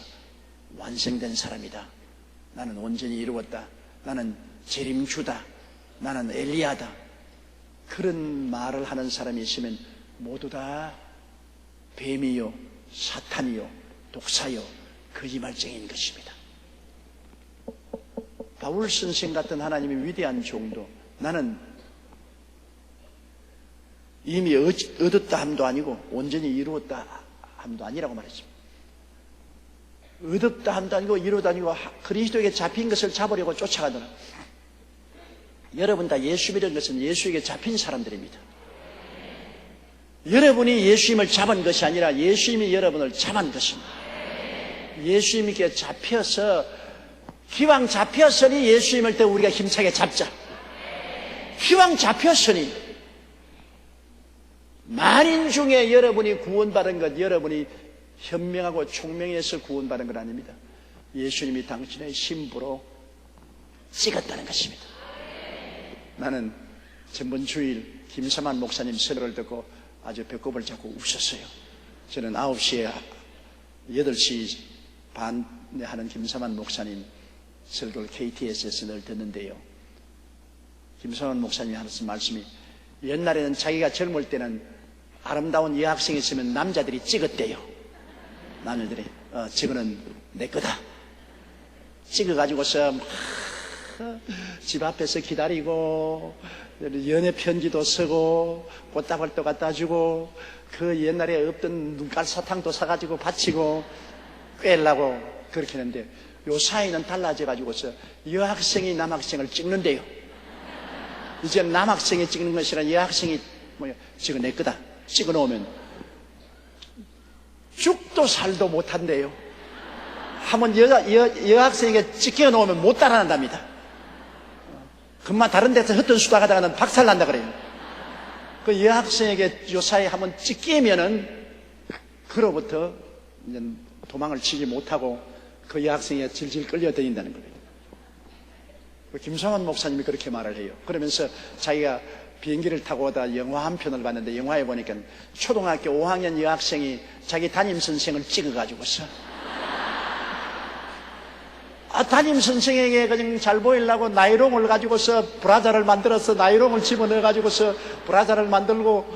완성된 사람이다, 나는 온전히 이루었다, 나는 재림주다, 나는 엘리야다, 그런 말을 하는 사람이 있으면 모두 다 뱀이요 사탄이요 독사요 거짓말쟁이인 것입니다. 바울 선생 같은 하나님의 위대한 종도 나는 이미 얻었다 함도 아니고 온전히 이루었다 함도 아니라고 말했습니다. 얻었다 함도 아니고 이루었다 아니고 그리스도에게 잡힌 것을 잡으려고 쫓아가더라. 여러분 다 예수 믿는 것은 예수에게 잡힌 사람들입니다. 여러분이 예수님을 잡은 것이 아니라 예수님이 여러분을 잡은 것입니다. 예수님께 잡혀서, 기왕 잡혔으니 예수님을 더 우리가 힘차게 잡자. 기왕 잡혔으니, 만인 중에 여러분이 구원받은 것, 여러분이 현명하고 총명해서 구원받은 것 아닙니다. 예수님이 당신의 신부로 찍었다는 것입니다. 나는 전번 주일 김삼환 목사님 설교를 듣고 아주 배꼽을 잡고 웃었어요. 저는 9시에 8시 반에 하는 김삼환 목사님 설교를 KTS에서 늘 듣는데요. 김삼환 목사님이 하는 말씀이, 옛날에는 자기가 젊을 때는 아름다운 여학생이 있으면 남자들이 찍었대요. 남자들이 저거는 내 거다 찍어가지고서 집 앞에서 기다리고 연애 편지도 쓰고 꽃다발도 갖다 주고 그 옛날에 없던 눈깔 사탕도 사가지고 바치고 꿰려고 그렇게 했는데, 요 사이는 달라져 가지고서 여학생이 남학생을 찍는데요. 이제 남학생이 찍는 것이라 여학생이 저거 내 거다 찍어 놓으면 죽도 살도 못한대요. 한번 여학생에게 찍혀 놓으면 못 따라난답니다. 금방 다른 데서 흩은 수다 가다가는 박살난다 그래요. 그 여학생에게 요사이에 한번 찍히면은 그로부터 이제 도망을 치지 못하고 그 여학생이 질질 끌려다닌다는 거예요. 김성환 목사님이 그렇게 말을 해요. 그러면서 자기가 비행기를 타고 오다 영화 한 편을 봤는데, 영화에 보니까 초등학교 5학년 여학생이 자기 담임선생을 찍어가지고서 담임선생에게 그냥 잘 보이려고 나이롱을 가지고서 브라자를 만들어서 나이롱을 집어넣어가지고서 브라자를 만들고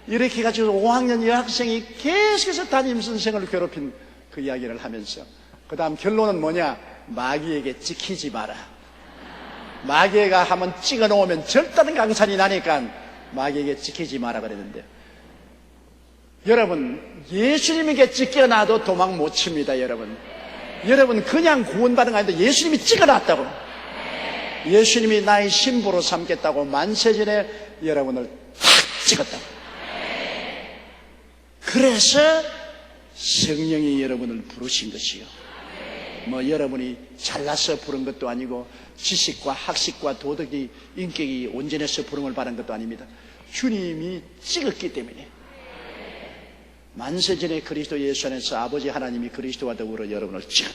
이렇게 해가지고 5학년 여학생이 계속해서 담임선생을 괴롭힌 그 이야기를 하면서, 그 다음 결론은 뭐냐? 마귀에게 찍히지 마라. 마귀가 한번 찍어 놓으면 절단은 강산이 나니까 마귀에게 찍히지 마라 그랬는데, 여러분 예수님에게 찍혀놔도 도망 못 칩니다. 여러분 그냥 구원받은 거 아닌데 예수님이 찍어놨다고, 예수님이 나의 신부로 삼겠다고 만세전에 여러분을 탁 찍었다고. 그래서 성령이 여러분을 부르신 것이요, 여러분이 잘나서 부른 것도 아니고 지식과 학식과 도덕이 인격이 온전해서 부름을 받은 것도 아닙니다. 주님이 찍었기 때문에. 만세전에 그리스도 예수 안에서 아버지 하나님이 그리스도와 더불어 여러분을 찍었.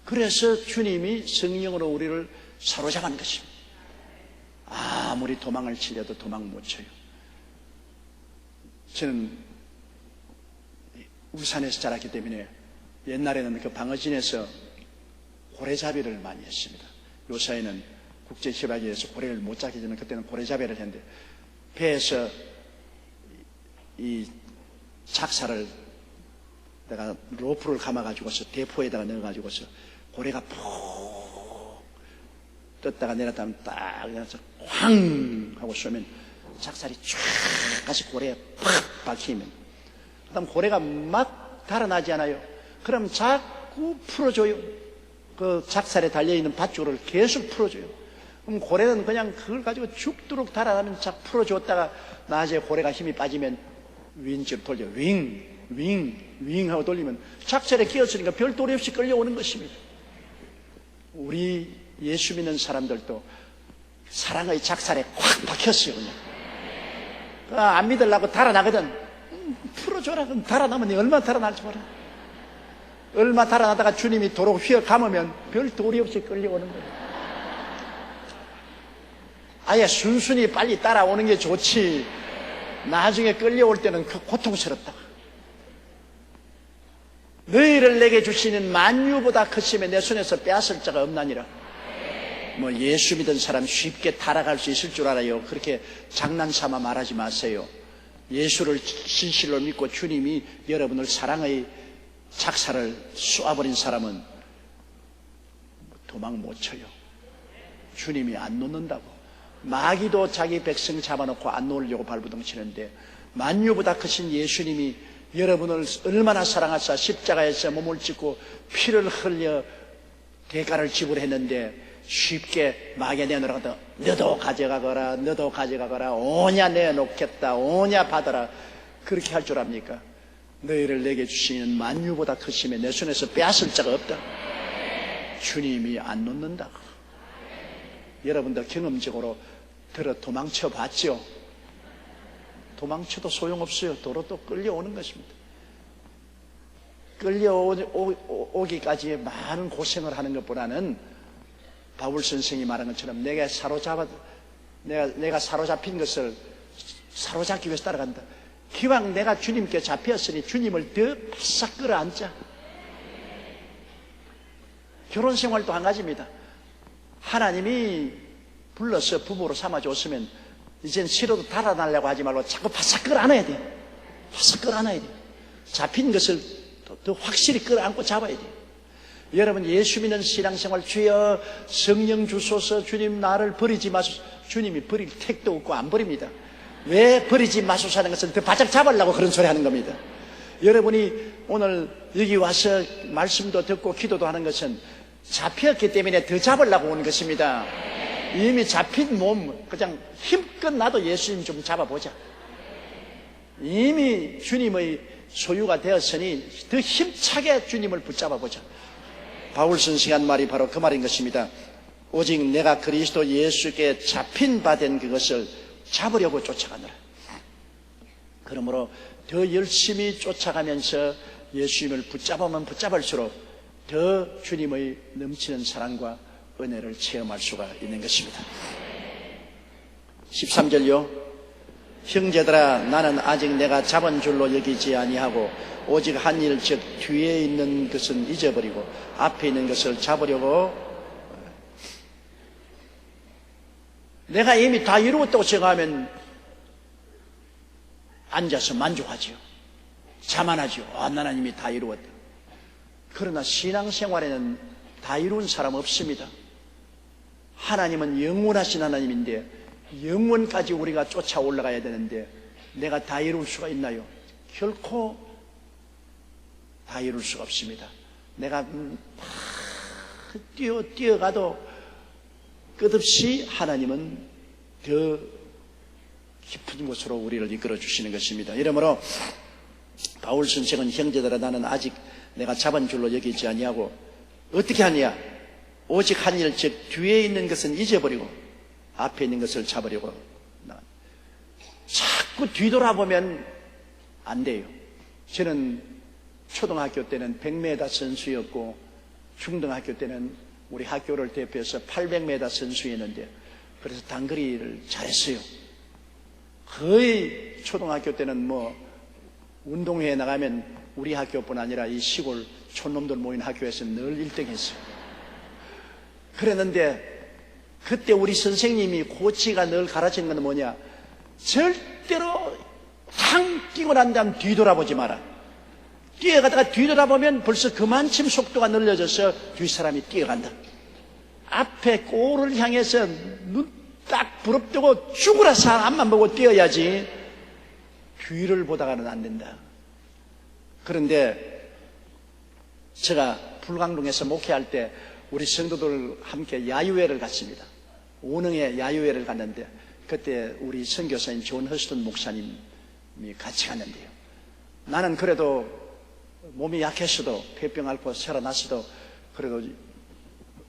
그래서 주님이 성령으로 우리를 사로잡은 것입니다. 아무리 도망을 치려도 도망 못 쳐요. 저는 울산에서 자랐기 때문에 옛날에는 그 방어진에서 고래잡이를 많이 했습니다. 요사이는 국제협약에서 고래를 못 잡기 전에 그때는 고래잡이를 했는데, 배에서 이 착사를 내가 로프를 감아가지고서 대포에다가 넣어가지고서 고래가 푹 떴다가 내렸다 하면 딱 그래서 황 하고 쏘면 착살이 쫙 다시 고래에 팍 박히면, 그 다음 고래가 막 달아나지 않아요. 그럼 자꾸 풀어줘요. 그 작살에 달려있는 밧줄을 계속 풀어줘요. 그럼 고래는 그냥 그걸 가지고 죽도록 달아나면 쫙 풀어줬다가 낮에 고래가 힘이 빠지면 윙치로 돌려. 윙 하고 돌리면 작살에 끼어쓰니까 별 도리 없이 끌려오는 것입니다. 우리 예수 믿는 사람들도 사랑의 작살에 콱 박혔어요. 그냥 안 믿으려고 달아나거든. 풀어줘라. 그럼 달아나면 얼마나 달아날지 몰라. 얼마 달아나다가 주님이 도로 휘어 감으면 별 도리 없이 끌려오는 거예요. 아예 순순히 빨리 따라오는 게 좋지, 나중에 끌려올 때는 고통스럽다. 너희를 내게 주시는 만유보다 크심에 내 손에서 빼앗을 자가 없나니라. 뭐 예수 믿은 사람 쉽게 따라갈 수 있을 줄 알아요. 그렇게 장난삼아 말하지 마세요. 예수를 진실로 믿고 주님이 여러분을 사랑의 작사를 쏘아버린 사람은 도망 못 쳐요. 주님이 안 놓는다고. 마귀도 자기 백성 잡아놓고 안 놓으려고 발부둥 치는데, 만유보다 크신 예수님이 여러분을 얼마나 사랑하사 십자가에서 몸을 찢고 피를 흘려 대가를 지불했는데 쉽게 마귀에 내놓으라고 너도 가져가거라 오냐 내놓겠다 오냐 받아라 그렇게 할 줄 압니까? 너희를 내게 주시는 만유보다 크심에 내 손에서 빼앗을 자가 없다. 주님이 안 놓는다. 여러분도 경험적으로 들어 도망쳐 봤죠? 도망쳐도 소용없어요. 도로 또 끌려오는 것입니다. 끌려오기까지 많은 고생을 하는 것보다는 바울 선생이 말한 것처럼 내가 사로잡힌 것을 사로잡기 위해서 따라간다. 기왕 내가 주님께 잡혔으니 주님을 더 바싹 끌어안자. 결혼 생활도 한 가지입니다. 하나님이 불러서 부부로 삼아줬으면 이젠 싫어도 달아나려고 하지 말고 자꾸 바싹 끌어안아야 돼. 바싹 끌어안아야 돼. 잡힌 것을 더 확실히 끌어안고 잡아야 돼. 여러분 예수 믿는 신앙생활, 주여 성령 주소서, 주님 나를 버리지 마소서. 주님이 버릴 택도 없고 안 버립니다. 왜 버리지 마소서 하는 것은 더 바짝 잡으려고 그런 소리 하는 겁니다. 여러분이 오늘 여기 와서 말씀도 듣고 기도도 하는 것은 잡혔기 때문에 더 잡으려고 오는 것입니다. 이미 잡힌 몸 그냥 힘껏 나도 예수님 좀 잡아보자. 이미 주님의 소유가 되었으니 더 힘차게 주님을 붙잡아보자. 바울 선생이 한 말이 바로 그 말인 것입니다. 오직 내가 그리스도 예수께 잡힌 바 된 그것을 잡으려고 쫓아가느라. 그러므로 더 열심히 쫓아가면서 예수님을 붙잡으면 붙잡을수록 더 주님의 넘치는 사랑과 은혜를 체험할 수가 있는 것입니다. 13절요. 형제들아 나는 아직 내가 잡은 줄로 여기지 아니하고 오직 한 일 즉 뒤에 있는 것은 잊어버리고 앞에 있는 것을 잡으려고. 내가 이미 다 이루었다고 생각하면 앉아서 만족하지요. 자만하지요. 나는 이미 다 이루었다. 그러나 신앙생활에는 다 이룬 사람 없습니다. 하나님은 영원하신 하나님인데 영원까지 우리가 쫓아 올라가야 되는데 내가 다 이룰 수가 있나요? 결코 다 이룰 수가 없습니다. 내가 뛰어가도 끝없이 하나님은 더 깊은 곳으로 우리를 이끌어 주시는 것입니다. 이러므로 바울 선생은 형제들아 나는 아직 내가 잡은 줄로 여기지 아니하고 어떻게 하냐? 오직 한 일 즉 뒤에 있는 것은 잊어버리고 앞에 있는 것을 잡으려고. 자꾸 뒤돌아보면 안 돼요. 저는 초등학교 때는 100m 선수였고 중등학교 때는 우리 학교를 대표해서 800m 선수였는데 그래서 단거리를 잘했어요. 거의 초등학교 때는 뭐 운동회에 나가면 우리 학교뿐 아니라 이 시골 촌놈들 모인 학교에서 늘 1등 했어요. 그랬는데 그때 우리 선생님이 코치가 늘 가르치는 건 뭐냐? 절대로 탕 뛰고 난 다음 뒤돌아보지 마라. 뛰어가다가 뒤돌아보면 벌써 그만큼 속도가 늘려져서 뒤 사람이 뛰어간다. 앞에 골을 향해서 눈 딱 부릅뜨고 죽으라 앞만 보고 뛰어야지 뒤를 보다가는 안 된다. 그런데 제가 불광동에서 목회할 때 우리 성도들 함께 야유회를 갔습니다. 오능에 야유회를 갔는데 그때 우리 선교사인 존 허스턴 목사님이 같이 갔는데요. 나는 그래도 몸이 약했어도 폐병 앓고 살아났어도 그래도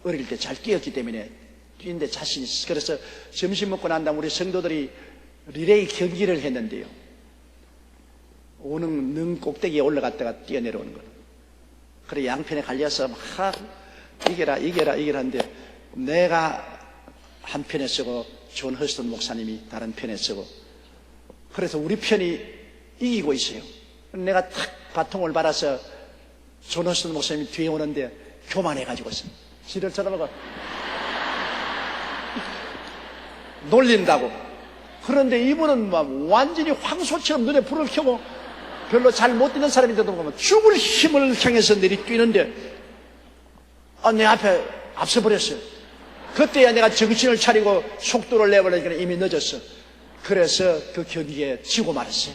어릴 때 잘 뛰었기 때문에 뛰는데 자신이 있어. 그래서 점심 먹고 난 다음 우리 성도들이 리레이 경기를 했는데요. 오는 능 꼭대기에 올라갔다가 뛰어내려오는 거예요. 그래 양편에 갈려서 막 이겨라 하는데 내가 한 편에 서고 존 허스턴 목사님이 다른 편에 서고 그래서 우리 편이 이기고 있어요. 내가 탁 바통을 받아서 존 허스턴 목사님이 뒤에 오는데 교만해가지고 있어요. 지를 쳐다보고 놀린다고. 그런데 이분은 막 완전히 황소처럼 눈에 불을 켜고 별로 잘 못 뛰는 사람인데도 보면 죽을 힘을 향해서 내리뛰는데 내 앞에 앞서버렸어요. 그때야 내가 정신을 차리고 속도를 내버리니까 이미 늦었어. 그래서 그 경기에 지고 말았어요.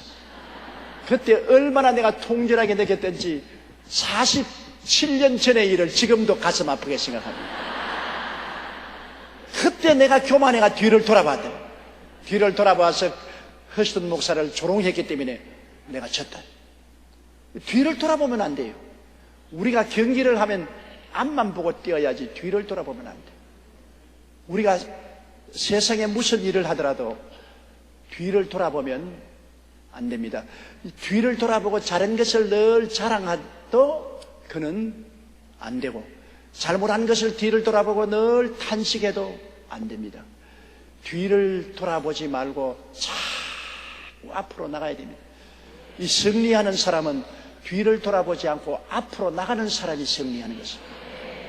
그때 얼마나 내가 통절하게 느꼈던지 47년 전의 일을 지금도 가슴 아프게 생각합니다. 그때 내가 교만해가 뒤를 돌아봤대. 뒤를 돌아봐서 허스턴 목사를 조롱했기 때문에 내가 졌다. 뒤를 돌아보면 안 돼요. 우리가 경기를 하면 앞만 보고 뛰어야지 뒤를 돌아보면 안 돼요. 우리가 세상에 무슨 일을 하더라도 뒤를 돌아보면 안 됩니다. 뒤를 돌아보고 잘한 것을 늘 자랑해도 그는 안 되고 잘못한 것을 뒤를 돌아보고 늘 탄식해도 안 됩니다. 뒤를 돌아보지 말고 자꾸 앞으로 나가야 됩니다. 이 승리하는 사람은 뒤를 돌아보지 않고 앞으로 나가는 사람이 승리하는 것입니다.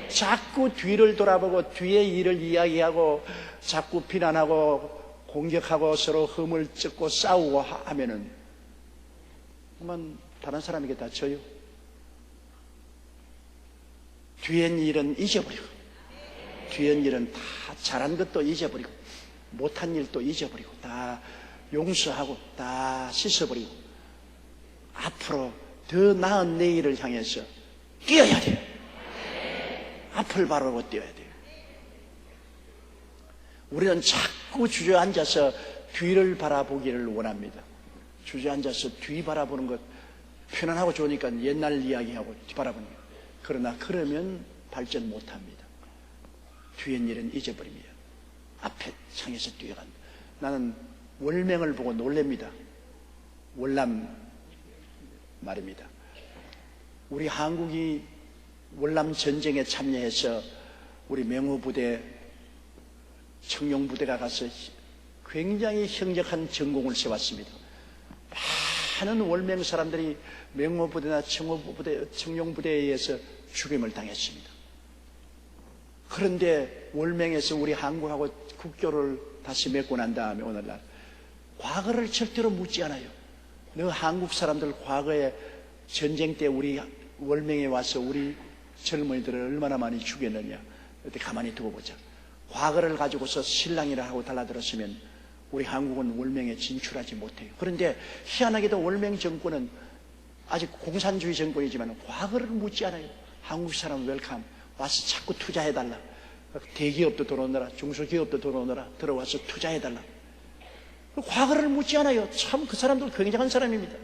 자꾸 뒤를 돌아보고 뒤의 일을 이야기하고 자꾸 비난하고 공격하고 서로 흠을 뜯고 싸우고 하면은 그만 다른 사람에게 다 져요. 뒤엔 일은 잊어버리고 뒤엔 일은 다 잘한 것도 잊어버리고 못한 일도 잊어버리고 다 용서하고 다 씻어버리고 앞으로 더 나은 내일을 향해서 뛰어야 돼요. 앞을 바라보고 뛰어야 돼요. 우리는 자꾸 주저앉아서 뒤를 바라보기를 원합니다. 주저앉아서 뒤 바라보는 것 편안하고 좋으니까 옛날 이야기하고 뒤 바라보는 것. 그러나 그러면 발전 못합니다. 뒤엔 일은 잊어버립니다. 앞에 향해서 뛰어간다. 나는 월맹을 보고 놀랍니다. 월남 말입니다. 우리 한국이 월남 전쟁에 참여해서 우리 명호부대, 청룡부대가 가서 굉장히 형력한 전공을 세웠습니다. 많은 월맹 사람들이 명호부대나 청룡부대에 의해서 죽임을 당했습니다. 그런데 월맹에서 우리 한국하고 국교를 다시 맺고 난 다음에 오늘날 과거를 절대로 묻지 않아요. 너 한국 사람들 과거에 전쟁 때 우리 월맹에 와서 우리 젊은이들을 얼마나 많이 죽였느냐. 그때 가만히 두고 보자. 과거를 가지고서 신랑이라 하고 달라들었으면 우리 한국은 월맹에 진출하지 못해요. 그런데 희한하게도 월맹 정권은 아직 공산주의 정권이지만 과거를 묻지 않아요. 한국 사람 웰컴 와서 자꾸 투자해달라. 대기업도 들어오느라 중소기업도 들어와서 투자해달라. 과거를 묻지 않아요. 참 그 사람들 굉장한 사람입니다.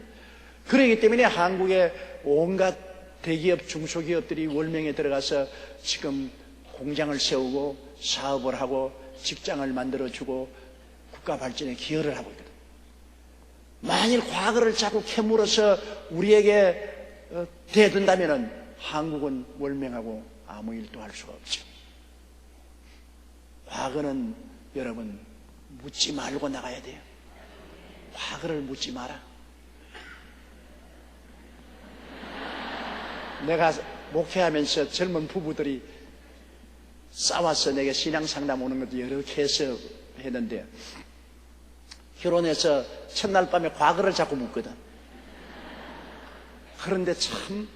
그러기 때문에 한국의 온갖 대기업 중소기업들이 월명에 들어가서 지금 공장을 세우고 사업을 하고 직장을 만들어주고 국가 발전에 기여를 하고 있거든. 만일 과거를 자꾸 캐물어서 우리에게 대든다면 한국은 월명하고 아무 일도 할 수가 없죠. 과거는 여러분 묻지 말고 나가야 돼요. 과거를 묻지 마라. 내가 목회하면서 젊은 부부들이 싸워서 내게 신앙 상담 오는 것도 여러 개서 했는데 결혼해서 첫날 밤에 과거를 자꾸 묻거든. 그런데 참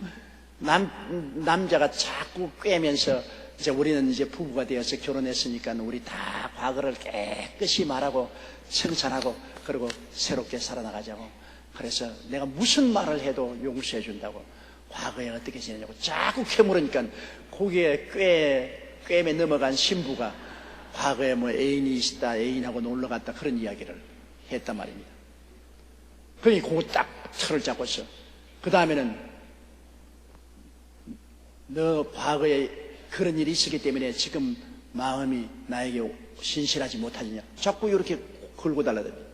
남자가 자꾸 꿰면서 이제 우리는 이제 부부가 되어서 결혼했으니까 우리 다 과거를 깨끗이 말하고 청산하고 그리고 새롭게 살아나가자고. 그래서 내가 무슨 말을 해도 용서해 준다고. 과거에 어떻게 지내냐고 자꾸 캐물으니까 거기에 꽤 꿰매 넘어간 신부가 과거에 뭐 애인이 있다, 애인하고 놀러 갔다 그런 이야기를 했단 말입니다. 그러니 그거 딱 틀을 잡고서 그 다음에는 너 과거에 그런 일이 있었기 때문에 지금 마음이 나에게 신실하지 못하느냐 자꾸 이렇게 걸고 달라듭니다.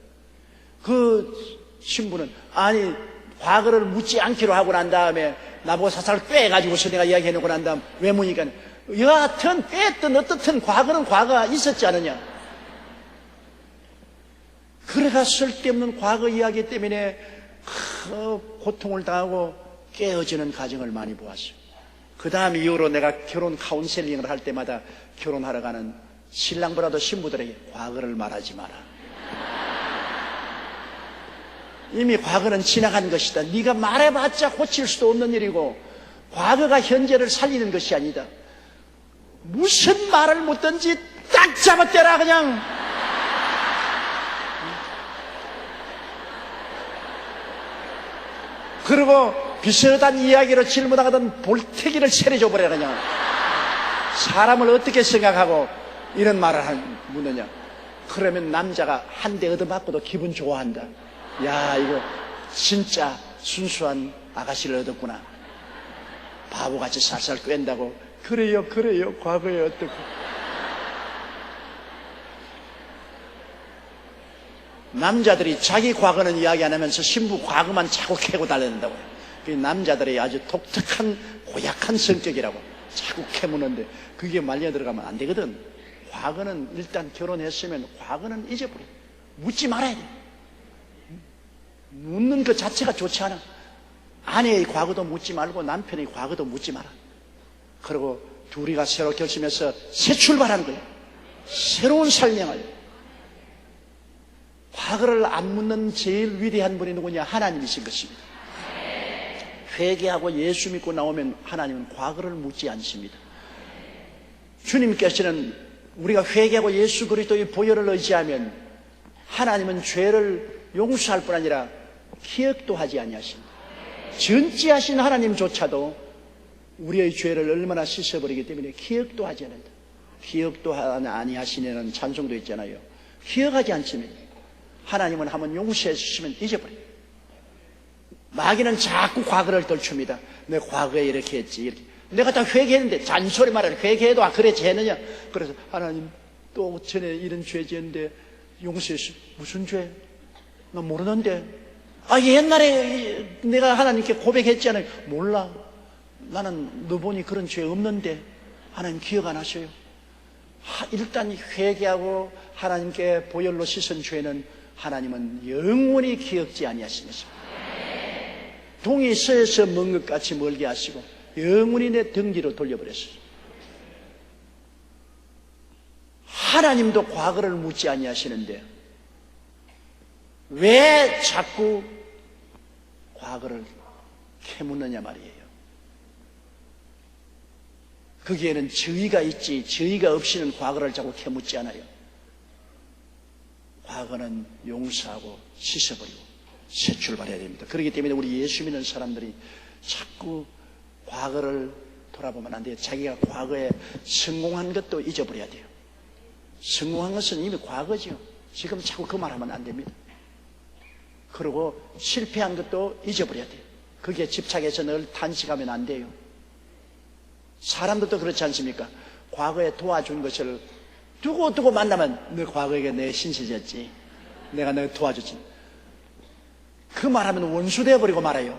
그 신부는 아니 과거를 묻지 않기로 하고 난 다음에 나보고 사살 꿰가지고서 내가 이야기해놓고 난 다음 왜 묻니까 여하튼 꿰든 어떻든 과거는 과거가 있었지 않느냐. 그래가 쓸데없는 과거 이야기 때문에 고통을 당하고 깨어지는 가정을 많이 보았어요. 그 다음 이후로 내가 결혼 카운셀링을 할 때마다 결혼하러 가는 신랑보다도 신부들에게 과거를 말하지 마라. 이미 과거는 지나간 것이다. 네가 말해봤자 고칠 수도 없는 일이고 과거가 현재를 살리는 것이 아니다. 무슨 말을 묻든지 딱 잡아떼라 그냥. 그리고 비슷한 이야기로 질문하거든 볼태기를 세례줘버려 그냥. 사람을 어떻게 생각하고 이런 말을 묻느냐. 그러면 남자가 한 대 얻어맞고도 기분 좋아한다. 야 이거 진짜 순수한 아가씨를 얻었구나. 바보같이 살살 꿰는다고. 그래요 과거에 어떻고. 남자들이 자기 과거는 이야기 안 하면서 신부 과거만 자꾸 캐고 달려든다고요. 남자들이 아주 독특한 고약한 성격이라고 자꾸 캐무는데 그게 말려 들어가면 안 되거든. 과거는 일단 결혼했으면 과거는 잊어버려. 묻지 말아야 돼. 묻는 것 자체가 좋지 않아. 아내의 과거도 묻지 말고 남편의 과거도 묻지 마라. 그리고 둘이가 새로 결심해서 새 출발하는 거야. 새로운 삶을. 과거를 안 묻는 제일 위대한 분이 누구냐? 하나님이신 것입니다. 회개하고 예수 믿고 나오면 하나님은 과거를 묻지 않습니다. 주님께서는 우리가 회개하고 예수 그리스도의 보혈을 의지하면 하나님은 죄를 용서할 뿐 아니라 기억도 하지 아니하십니다. 전지하신 하나님조차도 우리의 죄를 얼마나 씻어버리기 때문에 기억도 하지 않는다. 기억도 아니하시는 찬송도 있잖아요. 기억하지 않습니다. 하나님은 한번 용서해 주시면 잊어버려요. 마귀는 자꾸 과거를 떨춥니다. 내 과거에 이렇게 했지 이렇게. 내가 다 회개했는데 잔소리 말하는 회개해도 그래 죄느냐. 그래서 하나님 또 전에 이런 죄 지었는데 용서해 주시오. 무슨 죄? 나 모르는데. 옛날에 내가 하나님께 고백했잖아요. 몰라. 나는 너 보니 그런 죄 없는데. 하나님 기억 안 하셔요. 일단 회개하고 하나님께 보혈로 씻은 죄는 하나님은 영원히 기억지 아니하시면서 동이 서에서 먼 것 같이 멀게 하시고 영원히 내 등 뒤로 돌려버렸어요. 하나님도 과거를 묻지 아니하시는데 왜 자꾸 과거를 캐묻느냐 말이에요. 거기에는 저희가 있지 저희가 없이는 과거를 자꾸 캐묻지 않아요. 과거는 용서하고 씻어버리고 새 출발해야 됩니다. 그렇기 때문에 우리 예수 믿는 사람들이 자꾸 과거를 돌아보면 안 돼요. 자기가 과거에 성공한 것도 잊어버려야 돼요. 성공한 것은 이미 과거죠. 지금 자꾸 그 말하면 안 됩니다. 그리고 실패한 것도 잊어버려야 돼요. 거기에 집착해서 늘 탄식하면 안 돼요. 사람들도 그렇지 않습니까? 과거에 도와준 것을 두고 만나면 너 과거에 내 신세졌지. 내가 너 도와줬지. 그 말하면 원수 되어버리고 말아요.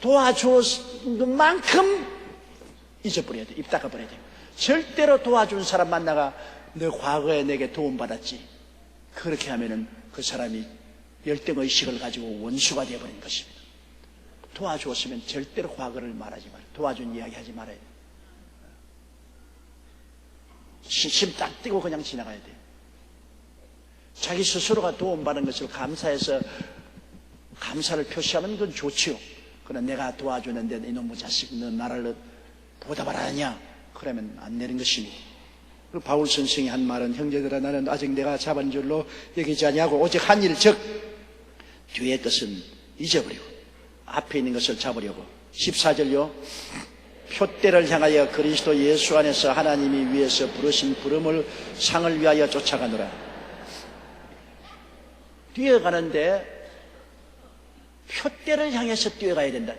도와준 만큼 잊어버려야 돼. 입 닦아버려야 돼. 절대로 도와준 사람 만나가 너 과거에 내게 도움받았지. 그렇게 하면은 그 사람이 열등의식을 가지고 원수가 되어버린 것입니다. 도와주었으면 절대로 과거를 말하지 말아요. 도와준 이야기 하지 말아요. 심 딱 띄고 그냥 지나가야 돼요. 자기 스스로가 도움받은 것을 감사해서 감사를 표시하면 그건 좋지요. 그러나 내가 도와주는데 이놈의 자식 너 나를 보답을 하느냐? 그러면 안 되는 것입니다. 바울 선생이 한 말은 형제들아 나는 아직 내가 잡은 줄로 여기지 아니하고 오직 한 일 즉 뒤의 것은 잊어버리고 앞에 있는 것을 잡으려고. 14절요. 표대를 향하여 그리스도 예수 안에서 하나님이 위에서 부르신 부름을 상을 위하여 쫓아가노라. 뛰어가는데 표대를 향해서 뛰어가야 된다.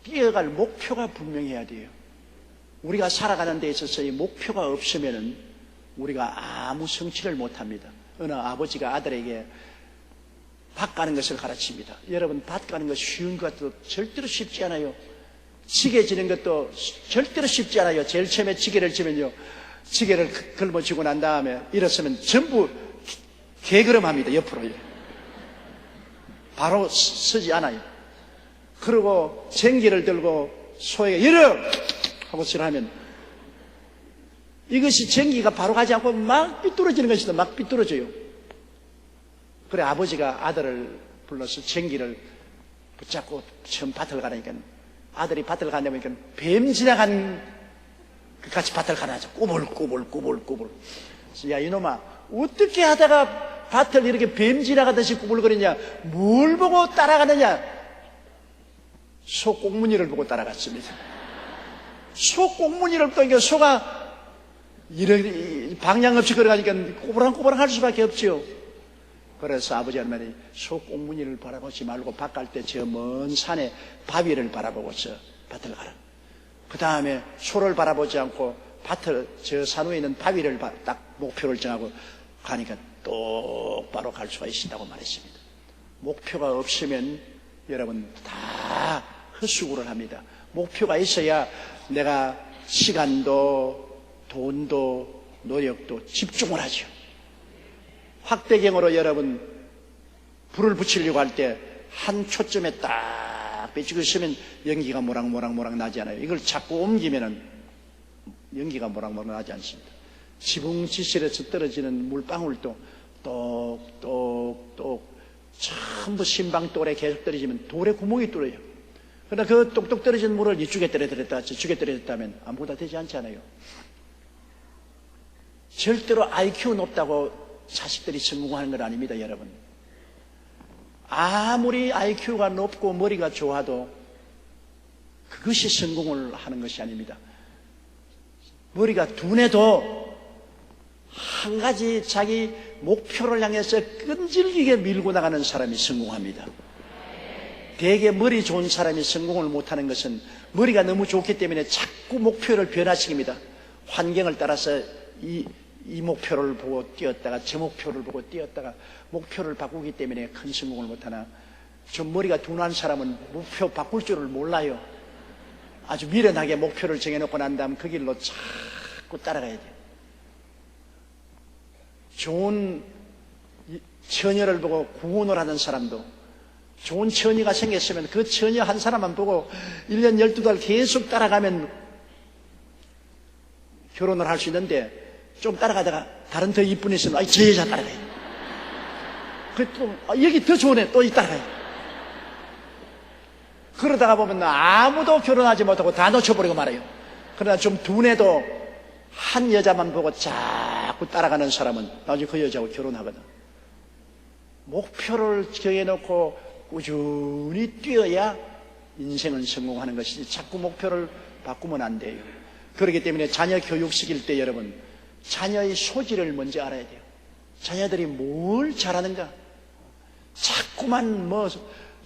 뛰어갈 목표가 분명해야 돼요. 우리가 살아가는 데 있어서 이 목표가 없으면 우리가 아무 성취를 못합니다. 어느 아버지가 아들에게 밭 가는 것을 가르칩니다. 여러분, 밭 가는 것 쉬운 것도 절대로 쉽지 않아요. 지게 지는 것도 절대로 쉽지 않아요. 제일 처음에 지게를 지면요, 지게를 걸머쥐고 난 다음에 일어서면 전부 개걸음합니다. 옆으로. 바로 서지 않아요. 그리고 쟁기를 들고 소에게 열어! 하고 하면 이것이 쟁기가 바로 가지 않고 막 삐뚤어지는 것이다. 막 삐뚤어져요. 그래 아버지가 아들을 불러서 쟁기를 붙잡고 처음 밭을 가라니까 아들이 밭을 가려니까 뱀 지나간 같이 밭을 가라죠. 꾸불꾸불. 야 이놈아, 어떻게 하다가 밭을 이렇게 뱀 지나가듯이 꾸불거리냐? 뭘 보고 따라가느냐? 소 꽁무니를 보고 따라갔습니다. 소 꽁무니를 보니까 소가 이렇게 방향 없이 걸어가니까 꼬부랑꼬부랑 할 수밖에 없죠. 그래서 아버지 할머니 소 꽁무니를 바라보지 말고 밭 갈 때 저 먼 산에 바위를 바라보고서 밭을 가라. 그 다음에 소를 바라보지 않고 밭을 저 산 위에 있는 바위를 딱 목표를 정하고 가니까 똑바로 갈 수가 있다고 말했습니다. 목표가 없으면 여러분 다 헛수고를 합니다. 목표가 있어야 내가 시간도 돈도 노력도 집중을 하죠. 확대경으로 여러분 불을 붙이려고 할 때 한 초점에 딱 비추고 있으면 연기가 모락모락 나지 않아요. 이걸 자꾸 옮기면은 연기가 모락모락 나지 않습니다. 지붕지실에서 떨어지는 물방울도 똑똑똑 전부 신방돌에 계속 떨어지면 돌에 구멍이 뚫어요. 그러나 그 똑똑 떨어진 물을 이쪽에 떨어뜨렸다 저쪽에 떨어졌다면 아무것도 되지 않잖아요. 절대로 IQ 높다고 자식들이 성공하는 건 아닙니다, 여러분. 아무리 IQ가 높고 머리가 좋아도 그것이 성공을 하는 것이 아닙니다. 머리가 둔해도 한 가지 자기 목표를 향해서 끈질기게 밀고 나가는 사람이 성공합니다. 대개 머리 좋은 사람이 성공을 못하는 것은 머리가 너무 좋기 때문에 자꾸 목표를 변화시킵니다. 환경을 따라서 이 목표를 보고 뛰었다가 저 목표를 보고 뛰었다가 목표를 바꾸기 때문에 큰 성공을 못하나 좀 머리가 둔한 사람은 목표 바꿀 줄을 몰라요. 아주 미련하게 목표를 정해놓고 난 다음 그 길로 자꾸 따라가야 돼요. 좋은 처녀를 보고 구원을 하는 사람도 좋은 처녀가 생겼으면 그 처녀 한 사람만 보고 1년 12달 계속 따라가면 결혼을 할 수 있는데 좀 따라가다가 다른 더 이쁜 애 있으면 저 여자 따라가요. 여기 더 좋은 애 또 따라가요. 그러다가 보면 아무도 결혼하지 못하고 다 놓쳐버리고 말아요. 그러나 좀 둔해도 한 여자만 보고 자꾸 따라가는 사람은 나중에 그 여자하고 결혼하거든. 목표를 정해놓고 꾸준히 뛰어야 인생은 성공하는 것이지 자꾸 목표를 바꾸면 안 돼요. 그렇기 때문에 자녀 교육시킬 때 여러분 자녀의 소질을 먼저 알아야 돼요. 자녀들이 뭘 잘하는가? 자꾸만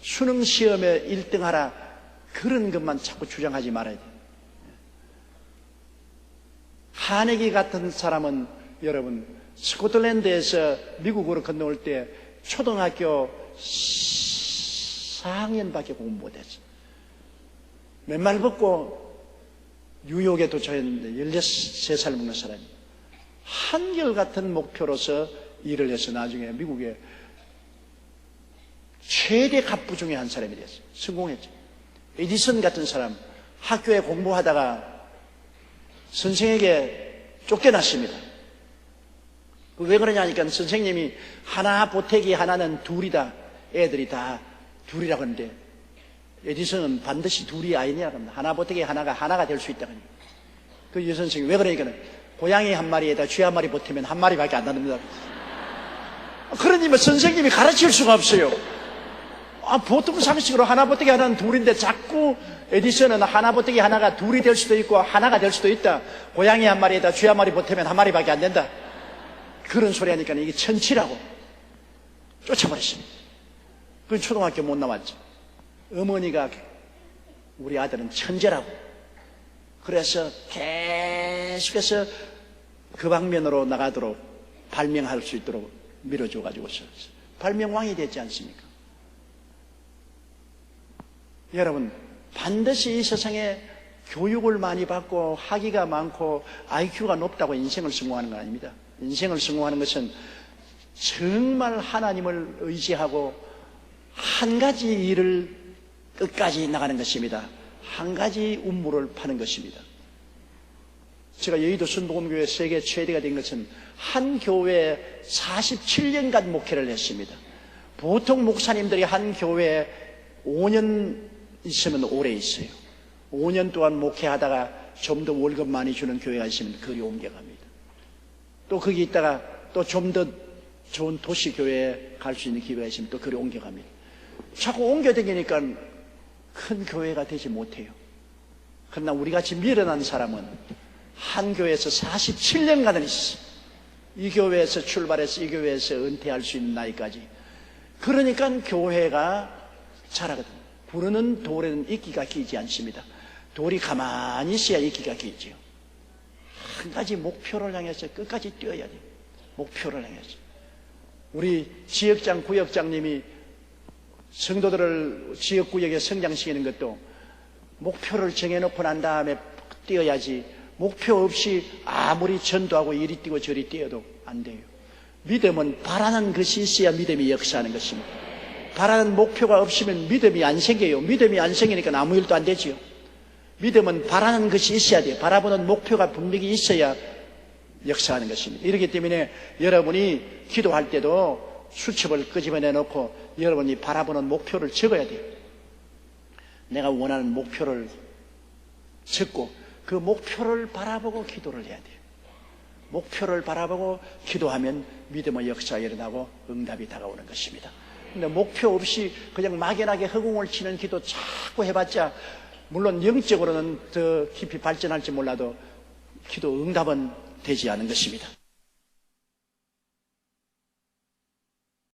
수능 시험에 1등하라 그런 것만 자꾸 주장하지 말아야 돼요. 카네기 같은 사람은 여러분 스코틀랜드에서 미국으로 건너올 때 초등학교 4학년밖에 공부 못했어. 맨발 벗고 뉴욕에 도착했는데 13살 먹는 사람이 한결같은 목표로서 일을 해서 나중에 미국의 최대 갑부 중에 한 사람이 됐어요. 성공했죠. 에디슨 같은 사람 학교에 공부하다가 선생에게 쫓겨났습니다. 왜 그러냐 하니까 선생님이 하나 보태기 하나는 둘이다. 애들이 다 둘이라고 하는데 에디슨은 반드시 둘이 아니냐고 합니다. 하나 보태기 하나가 될 수 있다고 합니다. 그 여선생이 왜 그러니까 고양이 한 마리에다 쥐 한 마리 보태면 한 마리밖에 안 나옵니다. 그러니 선생님이 가르칠 수가 없어요. 보통 상식으로 하나보따기 하나는 둘인데 자꾸 에디슨은 하나보따기 하나가 둘이 될 수도 있고 하나가 될 수도 있다. 고양이 한 마리에다 쥐 한 마리 보태면 한 마리밖에 안 된다. 그런 소리 하니까 이게 천치라고 쫓아버렸습니다. 그건 초등학교 못 나왔죠. 어머니가 우리 아들은 천재라고. 그래서 계속해서 그 방면으로 나가도록 발명할 수 있도록 밀어줘가지고 발명왕이 됐지 않습니까? 여러분, 반드시 이 세상에 교육을 많이 받고 학위가 많고 IQ가 높다고 인생을 성공하는 건 아닙니다. 인생을 성공하는 것은 정말 하나님을 의지하고 한 가지 일을 끝까지 나가는 것입니다. 한 가지 운물을 파는 것입니다. 제가 여의도 순복음교회 세계 최대가 된 것은 한 교회에 47년간 목회를 했습니다. 보통 목사님들이 한 교회에 5년 있으면 오래 있어요. 5년 동안 목회하다가 좀 더 월급 많이 주는 교회가 있으면 거리 옮겨갑니다. 또 거기 있다가 또 좀 더 좋은 도시교회에 갈 수 있는 기회가 있으면 또 거리 옮겨갑니다. 자꾸 옮겨다니니까 큰 교회가 되지 못해요. 그러나 우리같이 미련한 사람은 한 교회에서 47년간을 있어. 이 교회에서 출발해서 이 교회에서 은퇴할 수 있는 나이까지. 그러니까 교회가 자라거든요. 부르는 돌에는 이끼가 끼지 않습니다. 돌이 가만히 있어야 이끼가 끼지요. 한 가지 목표를 향해서 끝까지 뛰어야 돼요. 목표를 향해서. 우리 지역장, 구역장님이 성도들을 지역구역에 성장시키는 것도 목표를 정해놓고 난 다음에 뛰어야지, 목표 없이 아무리 전도하고 이리 뛰고 저리 뛰어도 안 돼요. 믿음은 바라는 것이 있어야 믿음이 역사하는 것입니다. 바라는 목표가 없으면 믿음이 안 생겨요. 믿음이 안 생기니까 아무 일도 안 되지요. 믿음은 바라는 것이 있어야 돼요. 바라보는 목표가 분명히 있어야 역사하는 것입니다. 이렇기 때문에 여러분이 기도할 때도 수첩을 끄집어내 놓고 여러분이 바라보는 목표를 적어야 돼요. 내가 원하는 목표를 적고 그 목표를 바라보고 기도를 해야 돼요. 목표를 바라보고 기도하면 믿음의 역사가 일어나고 응답이 다가오는 것입니다. 근데 목표 없이 그냥 막연하게 허공을 치는 기도 자꾸 해봤자 물론 영적으로는 더 깊이 발전할지 몰라도 기도 응답은 되지 않은 것입니다.